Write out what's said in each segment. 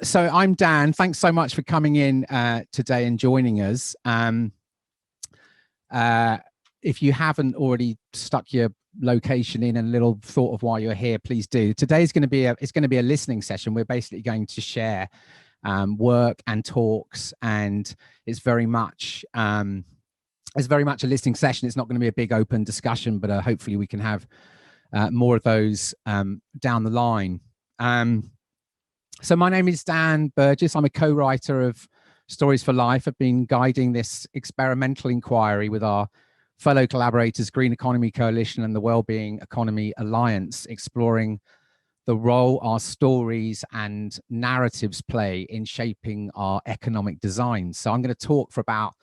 So I'm Dan. Thanks so much for coming in today and joining us. If you haven't already stuck your location in and a little thought of why you're here, please do. Today's going to be a listening session. We're basically going to share work and talks, and it's very much a listening session. It's not going to be a big open discussion, but hopefully we can have more of those down the line. So my name is Dan Burgess. I'm a co-writer of Stories for Life. I've been guiding this experimental inquiry with our fellow collaborators, Green Economy Coalition and the Wellbeing Economy Alliance, exploring the role our stories and narratives play in shaping our economic design. So I'm going to talk for about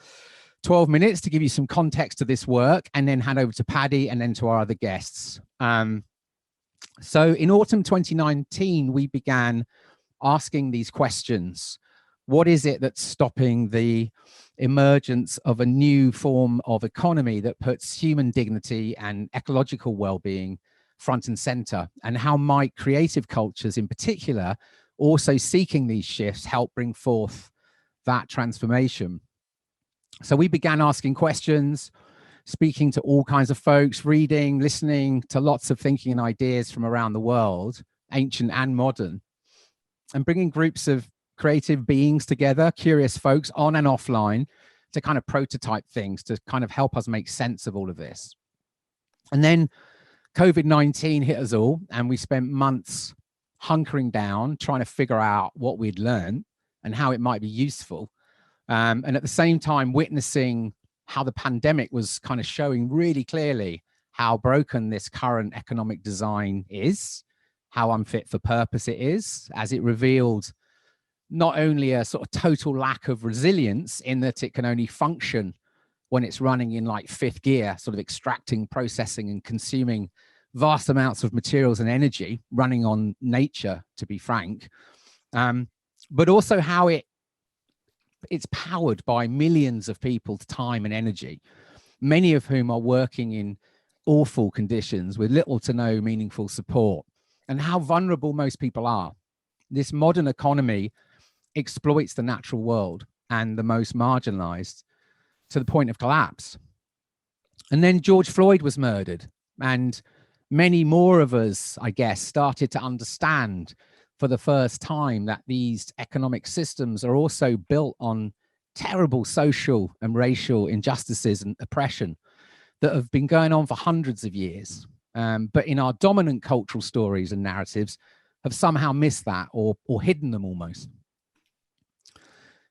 12 minutes to give you some context to this work, and then hand over to Paddy and then to our other guests. So in autumn 2019, we began asking these questions. What is it that's stopping the emergence of a new form of economy that puts human dignity and ecological well-being front and center? And how might creative cultures in particular, also seeking these shifts, help bring forth that transformation? So we began asking questions, speaking to all kinds of folks, reading, listening to lots of thinking and ideas from around the world, ancient and modern, and bringing groups of creative beings together, curious folks on and offline, to kind of prototype things, to kind of help us make sense of all of this. And then COVID-19 hit us all, and we spent months hunkering down, trying to figure out what we'd learned and how it might be useful. And at the same time, witnessing how the pandemic was kind of showing really clearly how broken this current economic design is, how unfit for purpose it is, as it revealed not only a sort of total lack of resilience in that it can only function when it's running in like fifth gear, sort of extracting, processing, and consuming vast amounts of materials and energy, running on nature, to be frank, but also how it's powered by millions of people's time and energy, many of whom are working in awful conditions with little to no meaningful support, and how vulnerable most people are. This modern economy exploits the natural world and the most marginalized to the point of collapse. And then George Floyd was murdered, and many more of us, I guess, started to understand for the first time that these economic systems are also built on terrible social and racial injustices and oppression that have been going on for hundreds of years. But in our dominant cultural stories and narratives have somehow missed that or hidden them almost.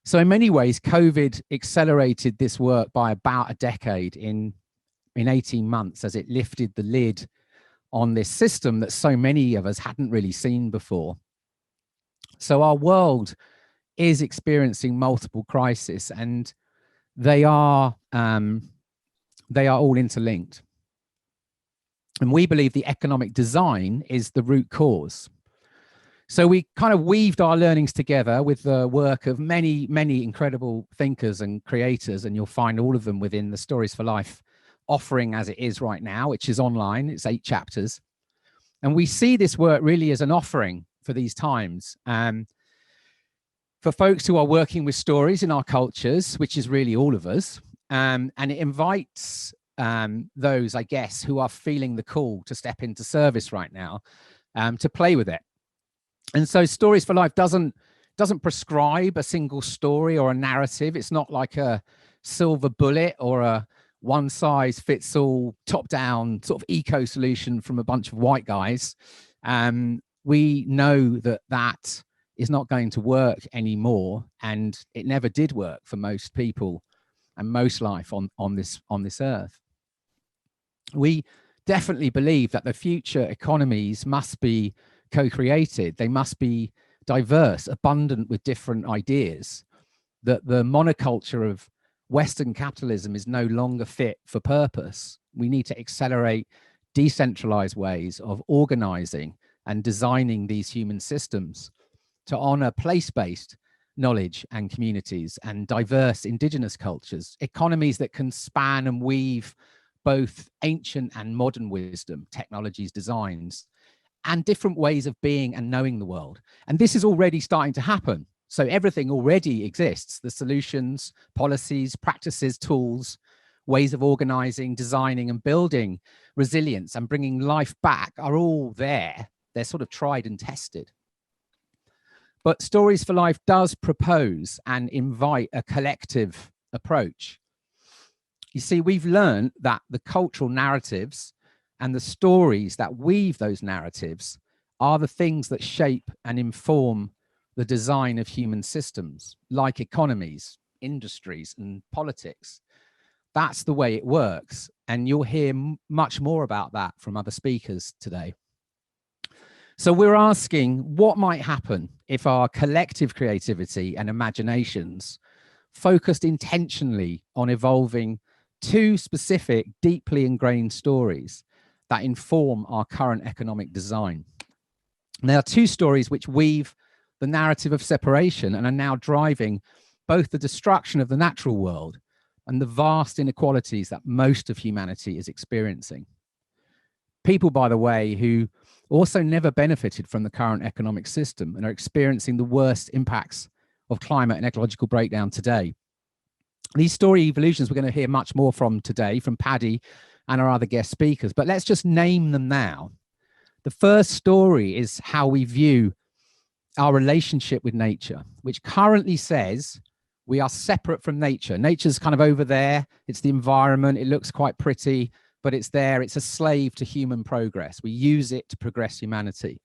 So in many ways, COVID accelerated this work by about a decade in 18 months, as it lifted the lid on this system that so many of us hadn't really seen before. So our world is experiencing multiple crises, and they are all interlinked. And we believe the economic design is the root cause. So we kind of weaved our learnings together with the work of many, many incredible thinkers and creators, and you'll find all of them within the Stories for Life offering as it is right now, which is online. It's 8 chapters. And we see this work really as an offering for these times. For folks who are working with stories in our cultures, which is really all of us, and it invites those, I guess, who are feeling the call to step into service right now, to play with it. And so Stories for Life doesn't prescribe a single story or a narrative. It's not like a silver bullet or a one-size-fits-all top-down sort of eco solution from a bunch of white guys. We know that is not going to work anymore, and it never did work for most people and most life on this earth. We definitely believe that the future economies must be co-created. They must be diverse, abundant with different ideas, that the monoculture of Western capitalism is no longer fit for purpose. We need to accelerate decentralized ways of organizing and designing these human systems to honor place-based knowledge and communities and diverse indigenous cultures, economies that can span and weave both ancient and modern wisdom, technologies, designs, and different ways of being and knowing the world. And this is already starting to happen. So everything already exists. The solutions, policies, practices, tools, ways of organizing, designing and building resilience and bringing life back are all there. They're sort of tried and tested. But Stories for Life does propose and invite a collective approach. You see, we've learned that the cultural narratives and the stories that weave those narratives are the things that shape and inform the design of human systems, like economies, industries, and politics. That's the way it works. And you'll hear much more about that from other speakers today. So we're asking what might happen if our collective creativity and imaginations focused intentionally on evolving two specific, deeply ingrained stories that inform our current economic design. And there are two stories which weave the narrative of separation and are now driving both the destruction of the natural world and the vast inequalities that most of humanity is experiencing. People, by the way, who also never benefited from the current economic system and are experiencing the worst impacts of climate and ecological breakdown today. These story evolutions we're going to hear much more from today, from Paddy and our other guest speakers, but let's just name them now. The first story is how we view our relationship with nature, which currently says we are separate from nature. Nature's kind of over there. It's the environment. It looks quite pretty, but it's there. It's a slave to human progress. We use it to progress humanity.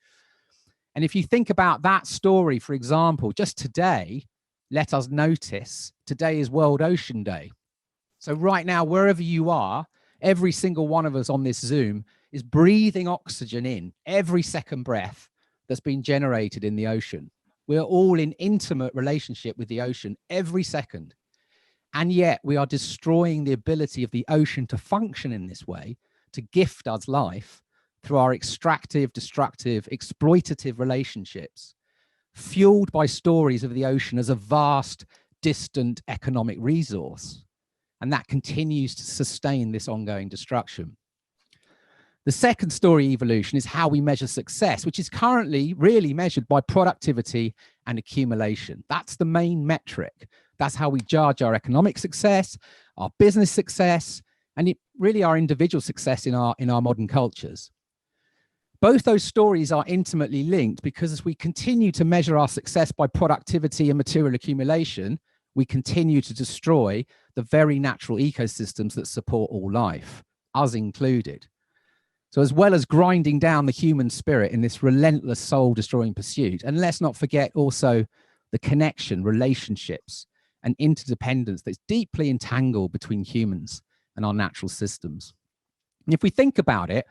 And if you think about that story, for example, just today, let us notice today is World Ocean Day. So right now, wherever you are, every single one of us on this Zoom is breathing oxygen in every second breath that's been generated in the ocean. We're all in intimate relationship with the ocean every second. And yet we are destroying the ability of the ocean to function in this way, to gift us life through our extractive, destructive, exploitative relationships, fueled by stories of the ocean as a vast, distant economic resource. And that continues to sustain this ongoing destruction. The second story evolution is how we measure success, which is currently really measured by productivity and accumulation. That's the main metric. That's how we judge our economic success, our business success, and really our individual success in our modern cultures. Both those stories are intimately linked because as we continue to measure our success by productivity and material accumulation, we continue to destroy the very natural ecosystems that support all life, us included. So as well as grinding down the human spirit in this relentless soul-destroying pursuit, and let's not forget also the connection, relationships, and interdependence that's deeply entangled between humans and our natural systems. And if we think about it,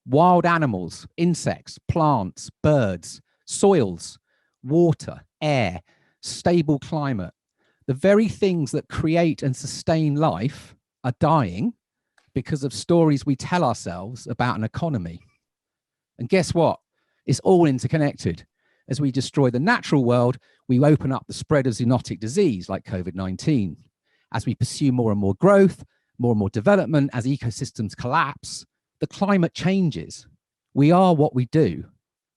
wild animals, insects, plants, birds, soils, water, air, stable climate, the very things that create and sustain life are dying because of stories we tell ourselves about an economy. And guess what? It's all interconnected. As we destroy the natural world, we open up the spread of zoonotic disease like COVID-19. As we pursue more and more growth, more and more development, as ecosystems collapse, the climate changes. We are what we do.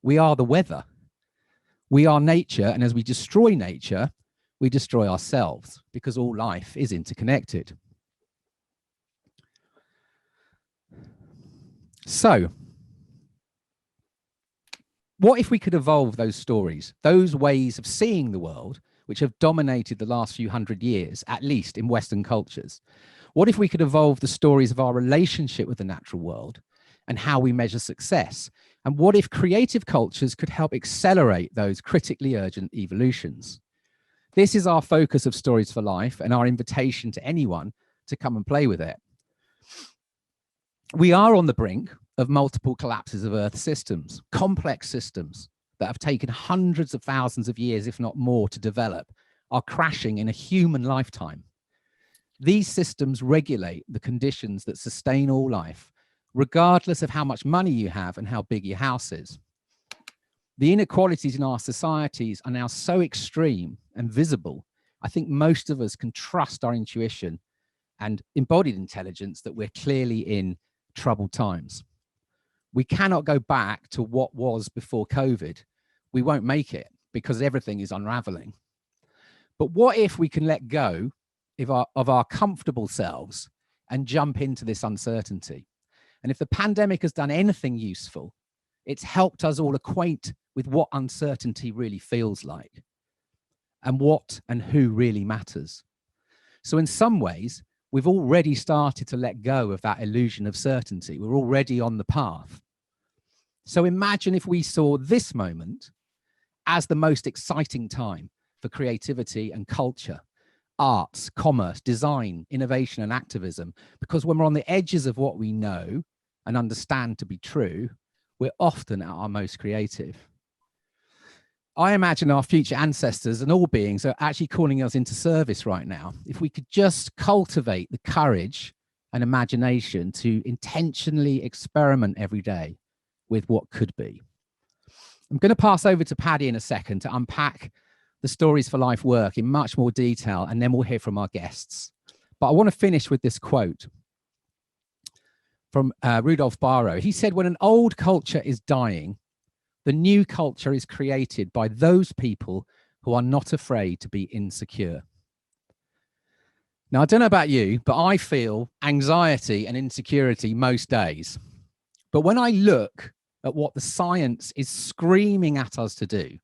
We are the weather. We are nature, and as we destroy nature, we destroy ourselves because all life is interconnected. So, what if we could evolve those stories, those ways of seeing the world, which have dominated the last few hundred years, at least in Western cultures? What if we could evolve the stories of our relationship with the natural world and how we measure success? And what if creative cultures could help accelerate those critically urgent evolutions? This is our focus of Stories for Life and our invitation to anyone to come and play with it. We are on the brink of multiple collapses of Earth systems, complex systems that have taken hundreds of thousands of years, if not more, to develop, are crashing in a human lifetime. These systems regulate the conditions that sustain all life, regardless of how much money you have and how big your house is. The inequalities in our societies are now so extreme and visible, I think most of us can trust our intuition and embodied intelligence that we're clearly in troubled times. We cannot go back to what was before COVID. We won't make it because everything is unraveling. But what if we can let go of our comfortable selves and jump into this uncertainty? And if the pandemic has done anything useful, it's helped us all acquaint with what uncertainty really feels like and what and who really matters. So in some ways, we've already started to let go of that illusion of certainty. We're already on the path. So imagine if we saw this moment as the most exciting time for creativity and culture, arts, commerce, design, innovation, and activism, because when we're on the edges of what we know and understand to be true, we're often at our most creative. I imagine our future ancestors and all beings are actually calling us into service right now. If we could just cultivate the courage and imagination to intentionally experiment every day with what could be. I'm going to pass over to Paddy in a second to unpack the Stories for Life work in much more detail, and then we'll hear from our guests. But I want to finish with this quote from Rudolf Barrow. He said, "When an old culture is dying, the new culture is created by those people who are not afraid to be insecure." Now, I don't know about you, but I feel anxiety and insecurity most days. But when I look at what the science is screaming at us to do,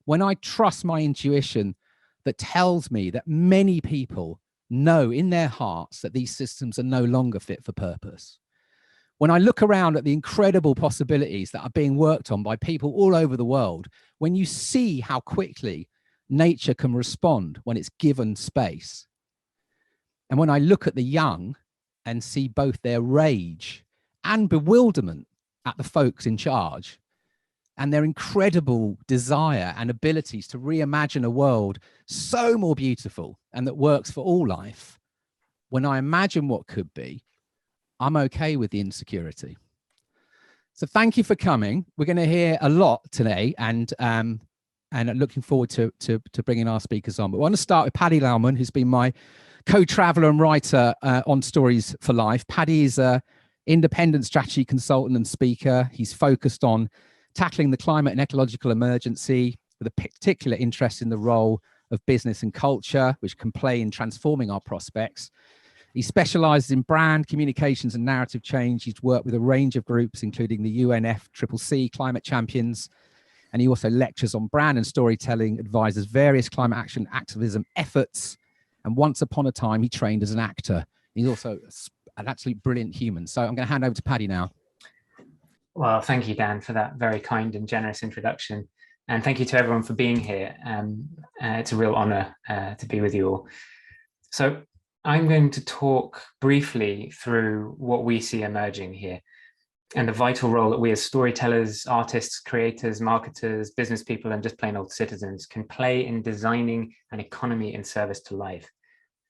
when I trust my intuition that tells me that many people know in their hearts that these systems are no longer fit for purpose, when I look around at the incredible possibilities that are being worked on by people all over the world, when you see how quickly nature can respond when it's given space, and when I look at the young and see both their rage and bewilderment at the folks in charge and their incredible desire and abilities to reimagine a world so more beautiful and that works for all life, when I imagine what could be, I'm okay with the insecurity. So thank you for coming. We're going to hear a lot today, and looking forward to bringing our speakers on. But I want to start with Paddy Loughman, who's been my co-traveler and writer on Stories for Life. Paddy is an independent strategy consultant and speaker. He's focused on tackling the climate and ecological emergency with a particular interest in the role of business and culture, which can play in transforming our prospects. He specializes in brand communications and narrative change. He's worked with a range of groups, including the UNFCCC Climate Champions, and he also lectures on brand and storytelling, advises various climate action activism efforts, and once upon a time, he trained as an actor. He's also an absolutely brilliant human. So I'm going to hand over to Paddy now. Well, thank you, Dan, for that very kind and generous introduction. And thank you to everyone for being here. It's a real honor to be with you all. So I'm going to talk briefly through what we see emerging here and the vital role that we as storytellers, artists, creators, marketers, business people, and just plain old citizens can play in designing an economy in service to life.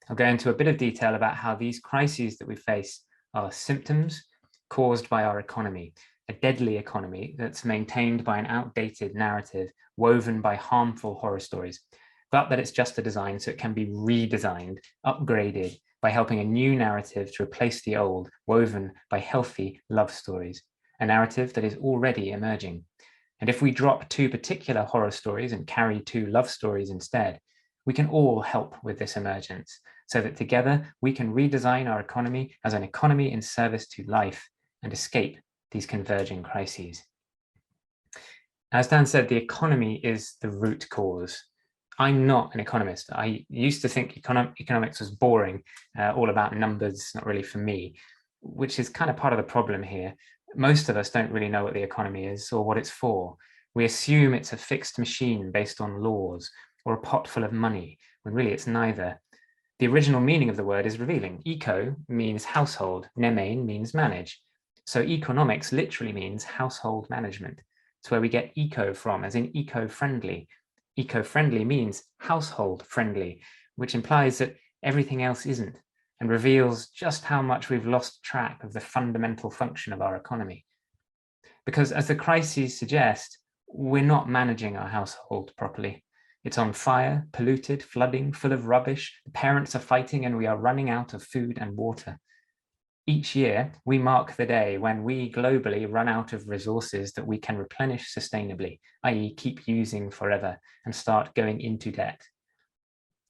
I'll go into a bit of detail about how these crises that we face are symptoms caused by our economy, a deadly economy that's maintained by an outdated narrative woven by harmful horror stories, but that it's just a design so it can be redesigned, upgraded by helping a new narrative to replace the old, woven by healthy love stories, a narrative that is already emerging. And if we drop two particular horror stories and carry two love stories instead, we can all help with this emergence so that together we can redesign our economy as an economy in service to life and escape these converging crises. As Dan said, the economy is the root cause. I'm not an economist. I used to think economics was boring, all about numbers, not really for me, which is kind of part of the problem here. Most of us don't really know what the economy is or what it's for. We assume it's a fixed machine based on laws or a pot full of money, when really it's neither. The original meaning of the word is revealing. Eco means household, nemein means manage. So economics literally means household management. It's where we get eco from, as in eco-friendly. Eco-friendly means household friendly, which implies that everything else isn't, and reveals just how much we've lost track of the fundamental function of our economy. Because as the crises suggest, we're not managing our household properly. It's on fire, polluted, flooding, full of rubbish. The parents are fighting and we are running out of food and water. Each year, we mark the day when we globally run out of resources that we can replenish sustainably, i.e. keep using forever, and start going into debt.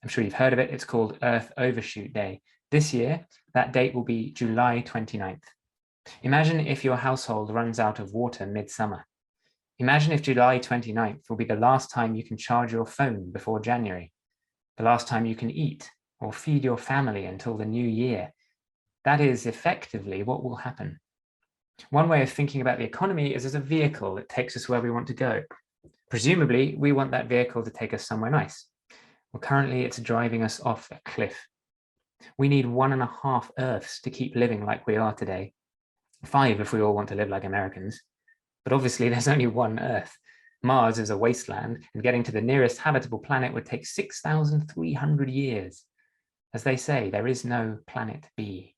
I'm sure you've heard of it. It's called Earth Overshoot Day. This year, that date will be July 29th. Imagine if your household runs out of water midsummer. Imagine if July 29th will be the last time you can charge your phone before January, the last time you can eat or feed your family until the new year. That is effectively what will happen. One way of thinking about the economy is as a vehicle that takes us where we want to go. Presumably, we want that vehicle to take us somewhere nice. Well, currently it's driving us off a cliff. We need 1.5 Earths to keep living like we are today. 5 if we all want to live like Americans. But obviously there's only one Earth. Mars is a wasteland, and getting to the nearest habitable planet would take 6,300 years. As they say, there is no planet B.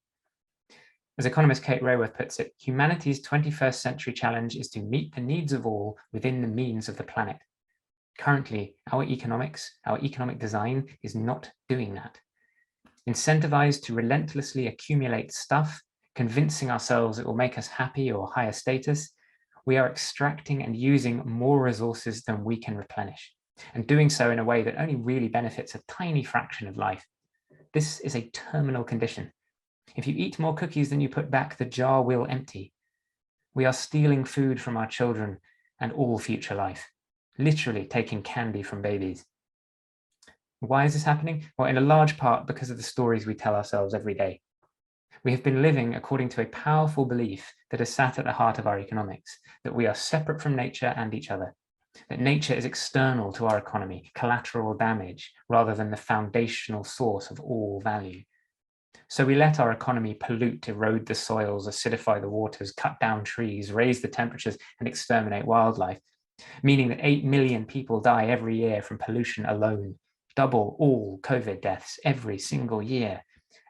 As economist Kate Raworth puts it, humanity's 21st century challenge is to meet the needs of all within the means of the planet. Currently, our economic design is not doing that. Incentivized to relentlessly accumulate stuff, convincing ourselves it will make us happy or higher status, we are extracting and using more resources than we can replenish, and doing so in a way that only really benefits a tiny fraction of life. This is a terminal condition. If you eat more cookies than you put back, the jar will empty. We are stealing food from our children and all future life, literally taking candy from babies. Why is this happening? Well, in a large part because of the stories we tell ourselves every day. We have been living according to a powerful belief that is sat at the heart of our economics, that we are separate from nature and each other, that nature is external to our economy, collateral damage, rather than the foundational source of all value. So we let our economy pollute, erode the soils, acidify the waters, cut down trees, raise the temperatures, and exterminate wildlife, meaning that 8 million people die every year from pollution alone, double all COVID deaths every single year.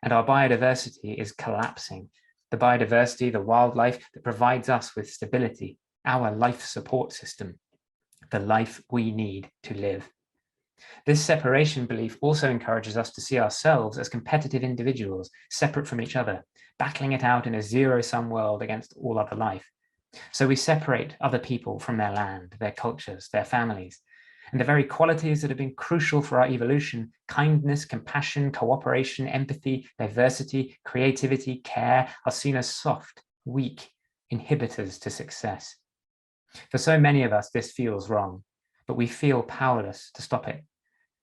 And our biodiversity is collapsing. The biodiversity, the wildlife that provides us with stability, our life support system, the life we need to live. This separation belief also encourages us to see ourselves as competitive individuals, separate from each other, battling it out in a zero-sum world against all other life. So we separate other people from their land, their cultures, their families, and the very qualities that have been crucial for our evolution, kindness, compassion, cooperation, empathy, diversity, creativity, care, are seen as soft, weak inhibitors to success. For so many of us, this feels wrong, but we feel powerless to stop it.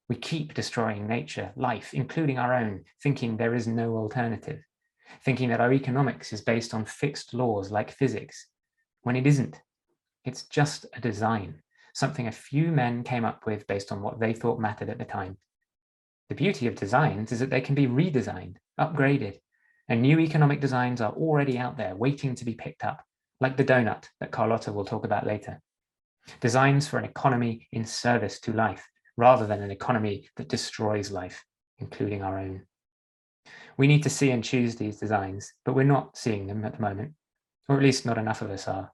We keep destroying nature, life, including our own, thinking there is no alternative, thinking that our economics is based on fixed laws like physics, when it isn't. It's just a design, something a few men came up with based on what they thought mattered at the time. The beauty of designs is that they can be redesigned, upgraded, and new economic designs are already out there waiting to be picked up, like the donut that Carlota will talk about later. Designs for an economy in service to life, rather than an economy that destroys life, including our own. We need to see and choose these designs, but we're not seeing them at the moment, or at least not enough of us are.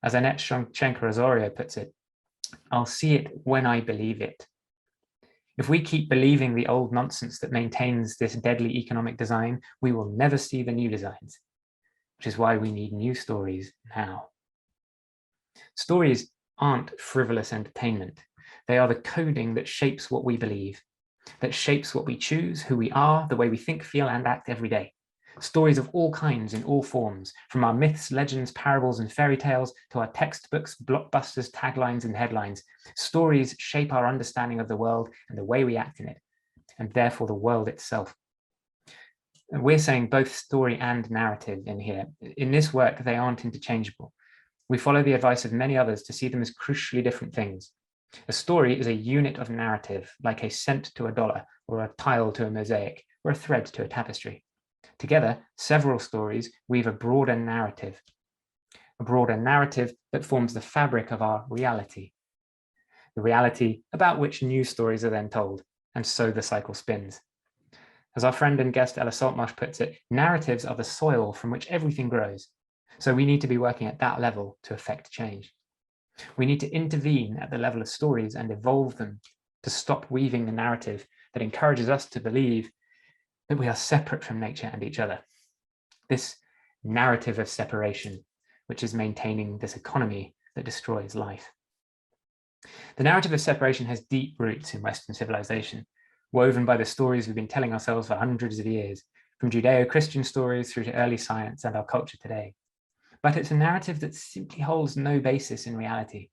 As Annette Schenker-Osorio puts it, I'll see it when I believe it. If we keep believing the old nonsense that maintains this deadly economic design, we will never see the new designs, which is why we need new stories now. Stories aren't frivolous entertainment. They are the coding that shapes what we believe, that shapes what we choose, who we are, the way we think, feel, and act every day. Stories of all kinds in all forms, from our myths, legends, parables, and fairy tales to our textbooks, blockbusters, taglines, and headlines. Stories shape our understanding of the world and the way we act in it, and therefore the world itself. And we're saying both story and narrative in here. In this work, they aren't interchangeable. We follow the advice of many others to see them as crucially different things. A story is a unit of narrative, like a cent to a dollar, or a tile to a mosaic, or a thread to a tapestry. Together, several stories weave a broader narrative that forms the fabric of our reality, the reality about which new stories are then told, and so the cycle spins. As our friend and guest Ellie Saltmarsh puts it, narratives are the soil from which everything grows. So we need to be working at that level to effect change. We need to intervene at the level of stories and evolve them to stop weaving the narrative that encourages us to believe that we are separate from nature and each other. this narrative of separation, which is maintaining this economy that destroys life. The narrative of separation has deep roots in Western civilization, woven by the stories we've been telling ourselves for hundreds of years, from Judeo-Christian stories through to early science and our culture today. But it's a narrative that simply holds no basis in reality,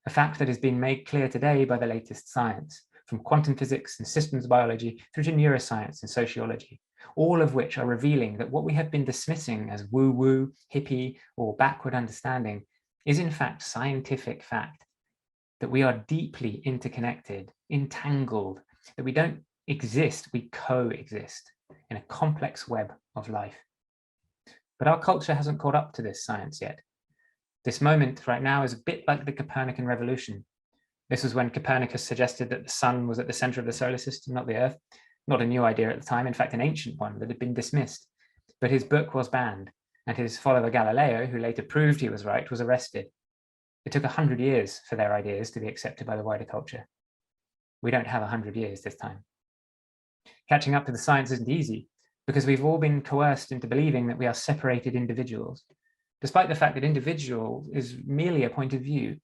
a fact that has been made clear today by the latest science, from quantum physics and systems biology through to neuroscience and sociology, all of which are revealing that what we have been dismissing as woo-woo, hippie, or backward understanding is in fact scientific fact, that we are deeply interconnected, entangled, that we don't exist, we coexist in a complex web of life. But our culture hasn't caught up to this science yet. This moment right now is a bit like the Copernican revolution. This was when Copernicus suggested that the sun was at the center of the solar system, not the Earth. Not a new idea at the time, in fact, an ancient one that had been dismissed. But his book was banned, and his follower Galileo, who later proved he was right, was arrested. It took 100 years for their ideas to be accepted by the wider culture. We don't have 100 years this time. Catching up to the science isn't easy, because we've all been coerced into believing that we are separated individuals, despite the fact that individual is merely a point of view.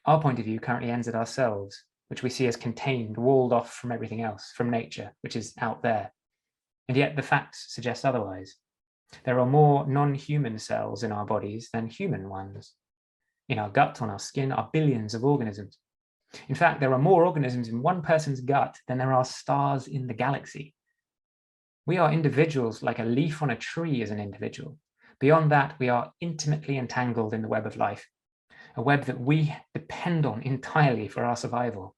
Our point of view currently ends at ourselves, which we see as contained, walled off from everything else, from nature, which is out there. And yet the facts suggest otherwise. There are more non-human cells in our bodies than human ones. In our gut, on our skin, are billions of organisms. In fact, there are more organisms in one person's gut than there are stars in the galaxy. We are individuals like a leaf on a tree is an individual. Beyond that, we are intimately entangled in the web of life, a web that we depend on entirely for our survival,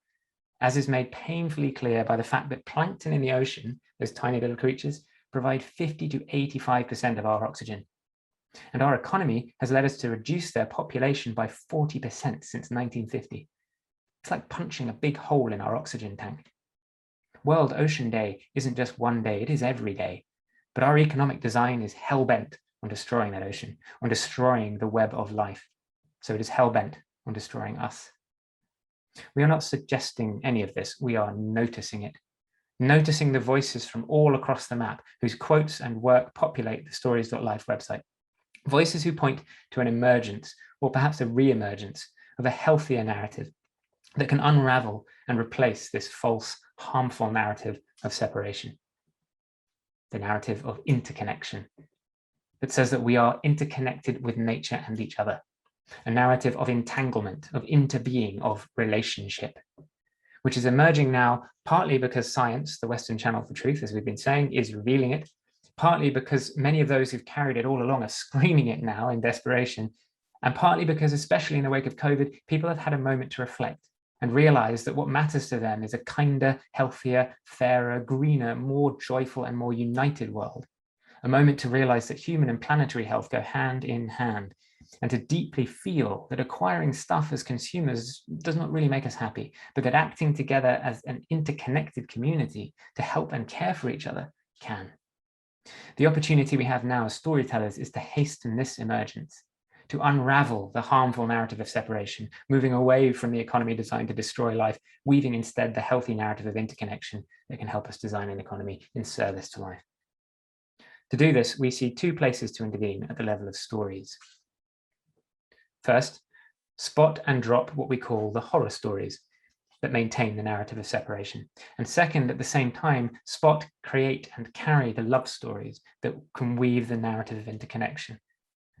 as is made painfully clear by the fact that plankton in the ocean, those tiny little creatures, provide 50 to 85% of our oxygen. And our economy has led us to reduce their population by 40% since 1950. It's like punching a big hole in our oxygen tank. World Ocean Day isn't just one day, it is every day. But our economic design is hell-bent on destroying that ocean, on destroying the web of life. So it is hell-bent on destroying us. We are not suggesting any of this, we are noticing it. Noticing the voices from all across the map, whose quotes and work populate the stories.life website. Voices who point to an emergence, or perhaps a re-emergence, of a healthier narrative that can unravel and replace this false, harmful narrative of separation. The narrative of interconnection that says that we are interconnected with nature and each other. A narrative of entanglement, of interbeing, of relationship, which is emerging now partly because science, the Western channel for truth, as we've been saying, is revealing it, partly because many of those who've carried it all along are screaming it now in desperation, and partly because, especially in the wake of COVID, people have had a moment to reflect and realize that what matters to them is a kinder, healthier, fairer, greener, more joyful and more united world. A moment to realize that human and planetary health go hand in hand, and to deeply feel that acquiring stuff as consumers does not really make us happy, but that acting together as an interconnected community to help and care for each other can. The opportunity we have now as storytellers is to hasten this emergence, to unravel the harmful narrative of separation, moving away from the economy designed to destroy life, weaving instead the healthy narrative of interconnection that can help us design an economy in service to life. To do this, we see two places to intervene at the level of stories. First, spot and drop what we call the horror stories that maintain the narrative of separation. And second, at the same time, spot, create, and carry the love stories that can weave the narrative of interconnection.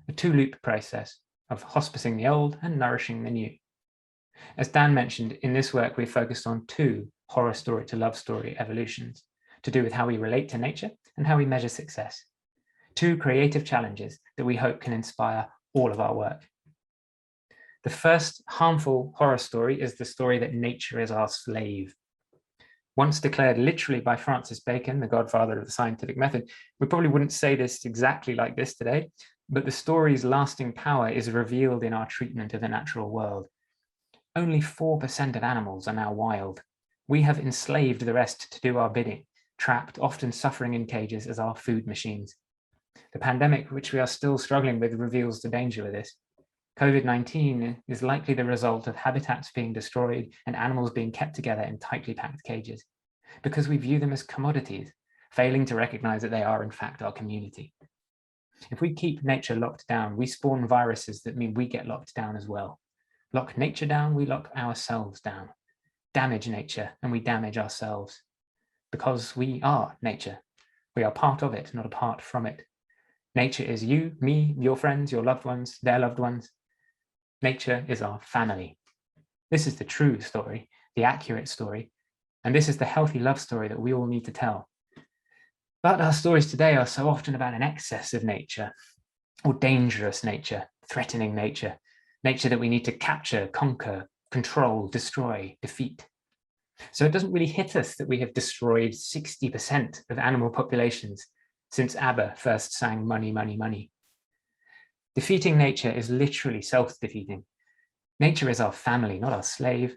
A two-loop process of hospicing the old and nourishing the new. As Dan mentioned, in this work, we've focused on two horror story to love story evolutions to do with how we relate to nature and how we measure success. Two creative challenges that we hope can inspire all of our work. The first harmful horror story is the story that nature is our slave. Once declared literally by Francis Bacon, the godfather of the scientific method, we probably wouldn't say this exactly like this today, but the story's lasting power is revealed in our treatment of the natural world. Only 4% of animals are now wild. We have enslaved the rest to do our bidding, trapped, often suffering in cages as our food machines. The pandemic, which we are still struggling with, reveals the danger of this. COVID-19 is likely the result of habitats being destroyed and animals being kept together in tightly packed cages, because we view them as commodities, failing to recognize that they are in fact our community. If we keep nature locked down, we spawn viruses that mean we get locked down as well. Lock nature down, we lock ourselves down. Damage nature, and we damage ourselves. Because we are nature. We are part of it, not apart from it. Nature is you, me, your friends, your loved ones, their loved ones. Nature is our family. This is the true story, the accurate story, and this is the healthy love story that we all need to tell. But our stories today are so often about an excess of nature, or dangerous nature, threatening nature, nature that we need to capture, conquer, control, destroy, defeat. So it doesn't really hit us that we have destroyed 60% of animal populations since ABBA first sang Money, Money, Money. Defeating nature is literally self-defeating. Nature is our family, not our slave,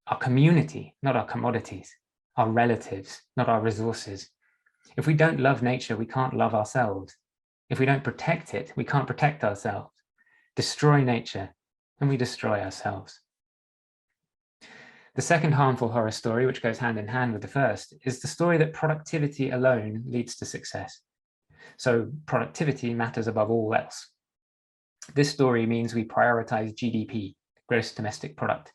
our community, not our commodities, our relatives, not our resources. If we don't love nature, we can't love ourselves. If we don't protect it, we can't protect ourselves. Destroy nature, and we destroy ourselves. The second harmful horror story, which goes hand in hand with the first, is the story that productivity alone leads to success. So productivity matters above all else. This story means we prioritize GDP, gross domestic product,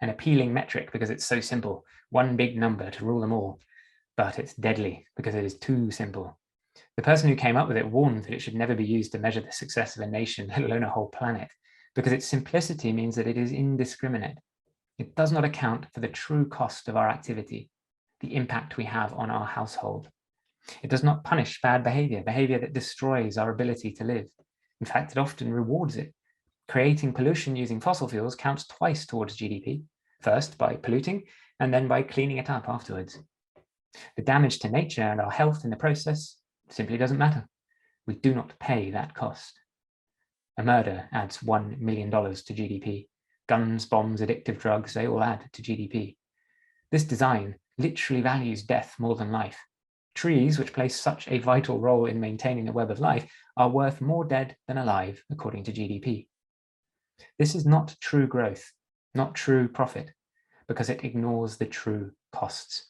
an appealing metric because it's so simple, one big number to rule them all, but it's deadly because it is too simple. The person who came up with it warned that it should never be used to measure the success of a nation, let alone a whole planet, because its simplicity means that it is indiscriminate. It does not account for the true cost of our activity, the impact we have on our household. It does not punish bad behavior, behavior that destroys our ability to live. In fact, it often rewards it. Creating pollution using fossil fuels counts twice towards GDP, first by polluting and then by cleaning it up afterwards. The damage to nature and our health in the process simply doesn't matter. We do not pay that cost. A murder adds $1 million to GDP. Guns, bombs, addictive drugs, they all add to GDP. This design literally values death more than life. Trees, which play such a vital role in maintaining the web of life, are worth more dead than alive, according to GDP. This is not true growth, not true profit, because it ignores the true costs.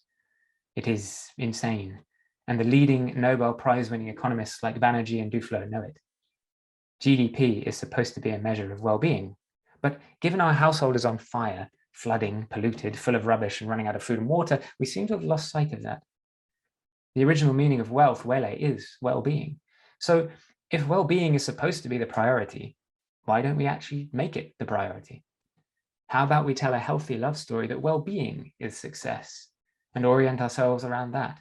It is insane, and the leading Nobel Prize-winning economists like Banerjee and Duflo know it. GDP is supposed to be a measure of well-being, but given our household is on fire, flooding, polluted, full of rubbish, and running out of food and water, we seem to have lost sight of that. The original meaning of wealth, wele, is well-being. So if well-being is supposed to be the priority, why don't we actually make it the priority? How about we tell a healthy love story that well-being is success and orient ourselves around that?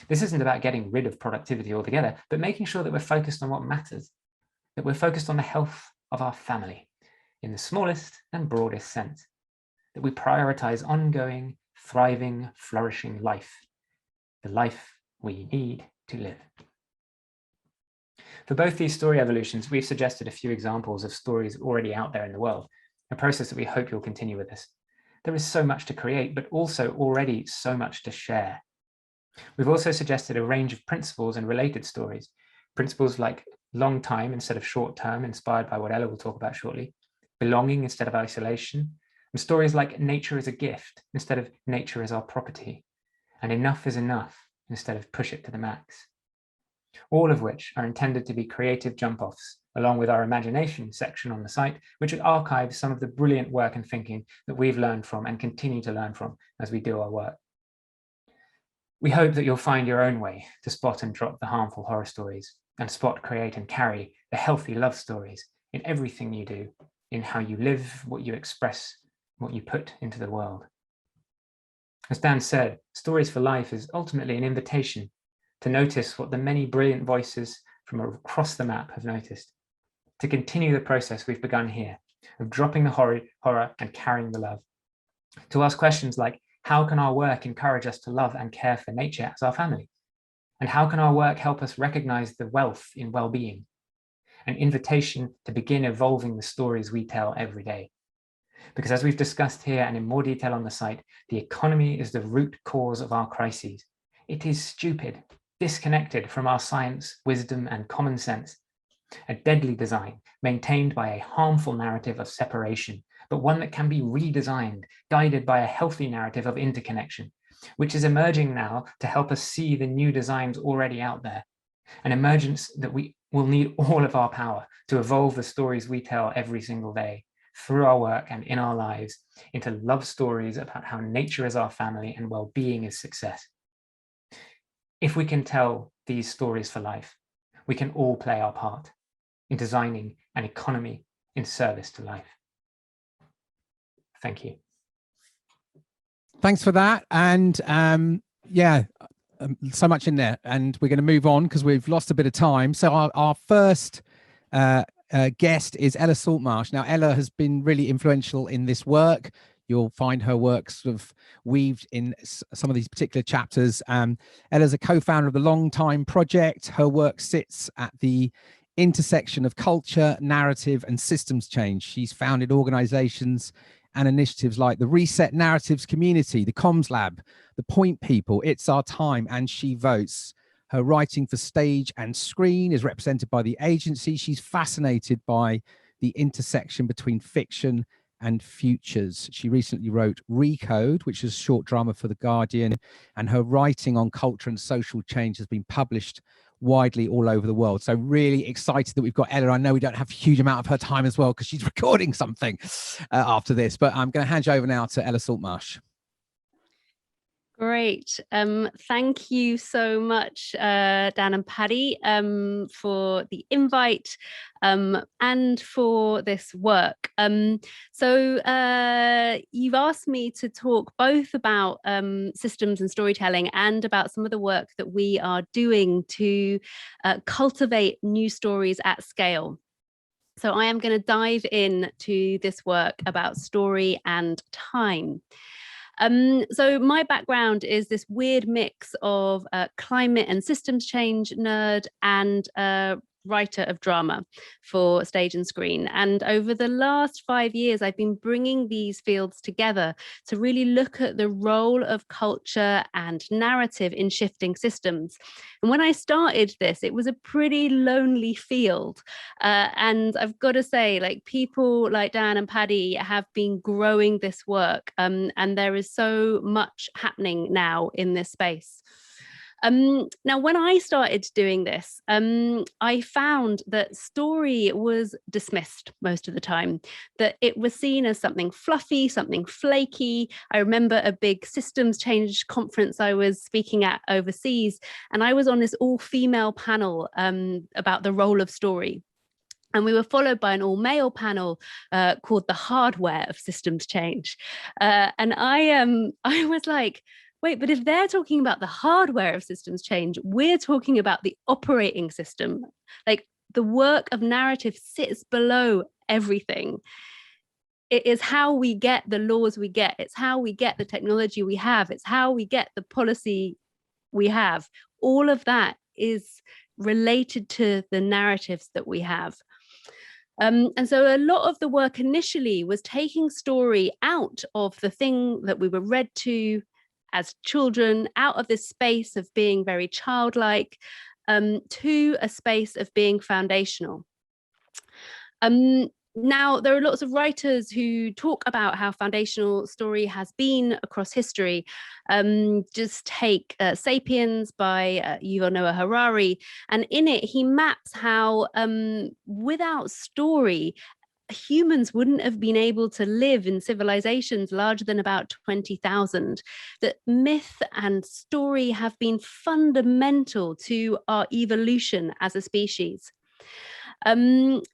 This isn't about getting rid of productivity altogether, but making sure that we're focused on what matters, that we're focused on the health of our family in the smallest and broadest sense, that we prioritize ongoing, thriving, flourishing life, the life we need to live. For both these story evolutions, we've suggested a few examples of stories already out there in the world, a process that we hope you'll continue with us. There is so much to create, but also already so much to share. We've also suggested a range of principles and related stories, principles like long time instead of short term, inspired by what Ella will talk about shortly, belonging instead of isolation, and stories like nature is a gift instead of nature is our property, and enough is enough instead of push it to the max. All of which are intended to be creative jump-offs, along with our imagination section on the site, which archives some of the brilliant work and thinking that we've learned from and continue to learn from as we do our work. We hope that you'll find your own way to spot and drop the harmful horror stories, and spot, create, and carry the healthy love stories in everything you do, in how you live, what you express, what you put into the world. As Dan said, Stories for Life is ultimately an invitation to notice what the many brilliant voices from across the map have noticed, to continue the process we've begun here of dropping the horror and carrying the love, to ask questions like, how can our work encourage us to love and care for nature as our family? And how can our work help us recognize the wealth in well-being? An invitation to begin evolving the stories we tell every day. Because as we've discussed here and in more detail on the site, the economy is the root cause of our crises. It is stupid, disconnected from our science, wisdom, and common sense. A deadly design maintained by a harmful narrative of separation, but one that can be redesigned, guided by a healthy narrative of interconnection, which is emerging now to help us see the new designs already out there. An emergence that we we'll need all of our power to evolve the stories we tell every single day through our work and in our lives into love stories about how nature is our family and well-being is success. If we can tell these stories for life, we can all play our part in designing an economy in service to life. Thank you. Thanks for that. And yeah, so much in there. And we're going to move on because we've lost a bit of time. So our first guest is Ellie Saltmarsh. Now, Ella has been really influential in this work. You'll find her work sort of weaved in some of these particular chapters. Ella's a co-founder of the Longtime Project. Her work sits at the intersection of culture, narrative, and systems change. She's founded organizations and initiatives like the Reset Narratives Community, the Comms Lab, the Point People, It's Our Time, and She Votes. Her writing for stage and screen is represented by the agency. She's fascinated by the intersection between fiction and futures. She recently wrote Recode, which is a short drama for The Guardian, and her writing on culture and social change has been published widely all over the world. So really excited that we've got Ella. I know we don't have a huge amount of her time as well because she's recording something after this, but I'm going to hand you over now to Ellie Saltmarsh. Great. Thank you so much, Dan and Paddy, for the invite and for this work. So you've asked me to talk both about systems and storytelling and about some of the work that we are doing to cultivate new stories at scale. So I am going to dive into this work about story and time. So my background is this weird mix of climate and systems change nerd and writer of drama for stage and screen. And over the last 5 years, I've been bringing these fields together to really look at the role of culture and narrative in shifting systems. And when I started this, it was a pretty lonely field. And I've got to say, like, people like Dan and Paddy have been growing this work. And there is so much happening now in this space. Now, when I started doing this, I found that story was dismissed most of the time, that it was seen as something fluffy, something flaky. I remember a big systems change conference I was speaking at overseas, and I was on this all-female panel about the role of story. And we were followed by an all-male panel called The Hardware of Systems Change. And I was like, wait, but if they're talking about the hardware of systems change, we're talking about the operating system. Like, the work of narrative sits below everything. It is how we get the laws we get. It's how we get the technology we have. It's how we get the policy we have. All of that is related to the narratives that we have. And so a lot of the work initially was taking story out of the thing that we were read to as children, out of this space of being very childlike, to a space of being foundational. Now, there are lots of writers who talk about how foundational story has been across history. Just take Sapiens by Yuval Noah Harari, and in it he maps how without story, humans wouldn't have been able to live in civilizations larger than about 20,000. That myth and story have been fundamental to our evolution as a species. And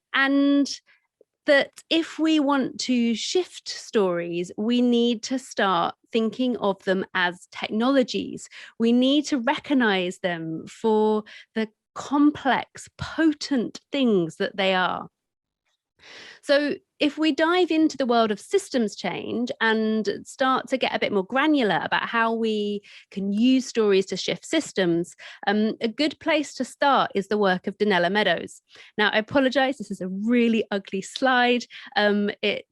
that if we want to shift stories, we need to start thinking of them as technologies. We need to recognize them for the complex, potent things that they are. So if we dive into the world of systems change and start to get a bit more granular about how we can use stories to shift systems, a good place to start is the work of Danella Meadows. Now, I apologize, this is a really ugly slide. It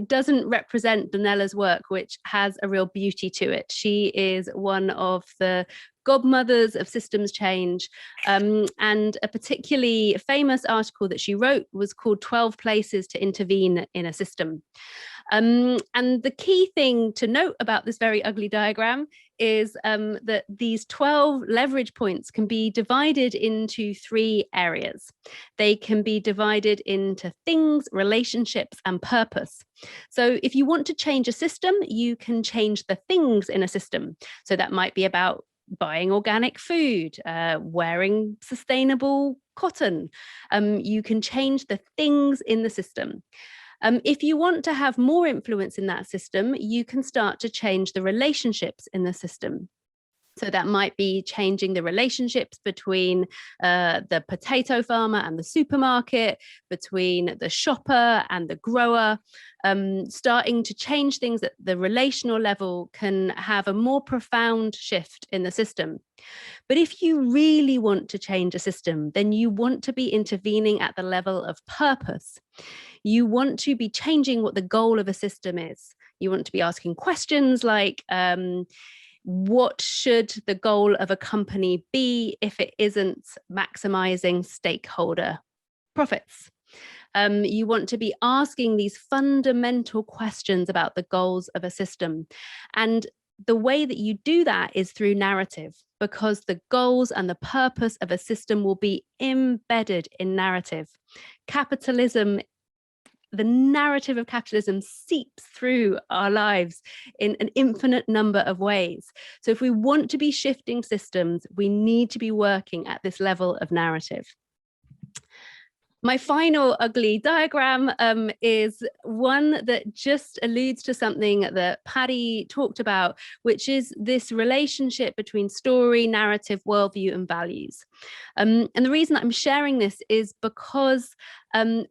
doesn't represent Danella's work, which has a real beauty to it. She is one of the godmothers of systems change, and a particularly famous article that she wrote was called 12 Places to Intervene in a System. And the key thing to note about this very ugly diagram is that these 12 leverage points can be divided into 3 areas. They can be divided into things, relationships, and purpose. So if you want to change a system, you can change the things in a system. So that might be about buying organic food, wearing sustainable cotton. You can change the things in the system. If you want to have more influence in that system, you can start to change the relationships in the system. So that might be changing the relationships between the potato farmer and the supermarket, between the shopper and the grower. Starting to change things at the relational level can have a more profound shift in the system. But if you really want to change a system, then you want to be intervening at the level of purpose. You want to be changing what the goal of a system is. You want to be asking questions like, what should the goal of a company be if it isn't maximizing stakeholder profits? You want to be asking these fundamental questions about the goals of a system. And the way that you do that is through narrative, because the goals and the purpose of a system will be embedded in narrative. Capitalism, the narrative of capitalism seeps through our lives in an infinite number of ways. So if we want to be shifting systems, we need to be working at this level of narrative. My final ugly diagram is one that just alludes to something that Paddy talked about, which is this relationship between story, narrative, worldview, and values. And the reason I'm sharing this is because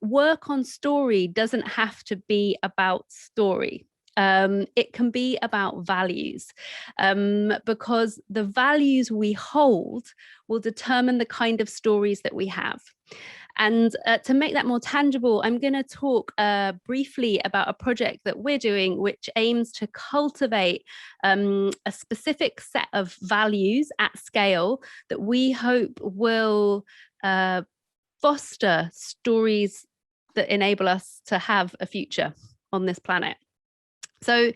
work on story doesn't have to be about story. It can be about values, because the values we hold will determine the kind of stories that we have. And to make that more tangible, I'm going to talk briefly about a project that we're doing, which aims to cultivate a specific set of values at scale that we hope will foster stories that enable us to have a future on this planet. So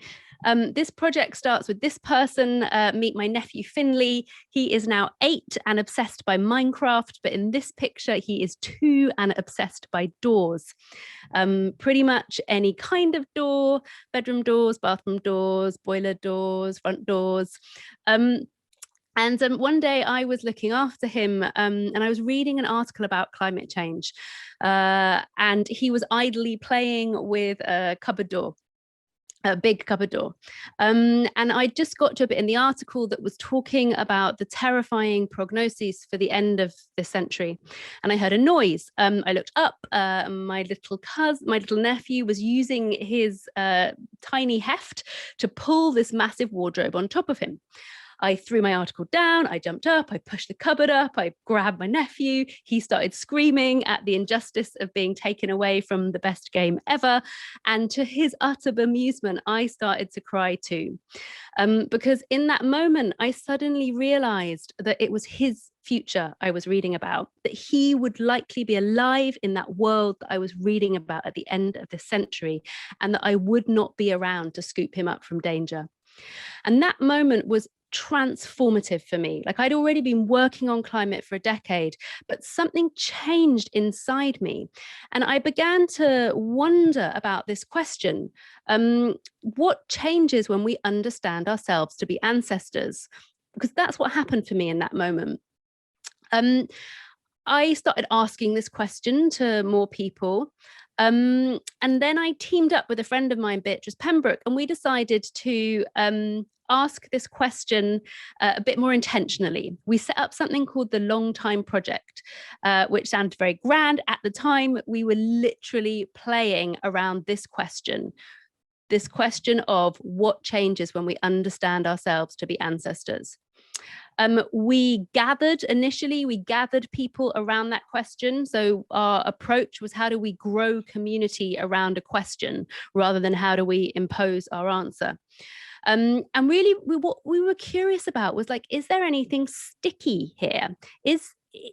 this project starts with this person, meet my nephew Finley. He is now 8 and obsessed by Minecraft, but in this picture he is 2 and obsessed by doors. Pretty much any kind of door, bedroom doors, bathroom doors, boiler doors, front doors. And one day I was looking after him and I was reading an article about climate change, and he was idly playing with a cupboard door. A big cupboard door. And I just got to a bit in the article that was talking about the terrifying prognoses for the end of this century. And I heard a noise. I looked up, my little nephew was using his tiny heft to pull this massive wardrobe on top of him. I threw my article down, I jumped up, I pushed the cupboard up, I grabbed my nephew, he started screaming at the injustice of being taken away from the best game ever. And to his utter bemusement, I started to cry too. Because in that moment, I suddenly realized that it was his future I was reading about, that he would likely be alive in that world that I was reading about at the end of this century, and that I would not be around to scoop him up from danger. And that moment was transformative for me. Like, I'd already been working on climate for a decade, but something changed inside me. And I began to wonder about this question. What changes when we understand ourselves to be ancestors? Because that's what happened for me in that moment. I started asking this question to more people. And then I teamed up with a friend of mine, Beatrice Pembroke, and we decided to ask this question a bit more intentionally. We set up something called the Longtime Project, which sounded very grand. At the time, we were literally playing around this question of what changes when we understand ourselves to be ancestors. We gathered people around that question. So our approach was, how do we grow community around a question rather than how do we impose our answer? And really, what we were curious about was, like, is there anything sticky here?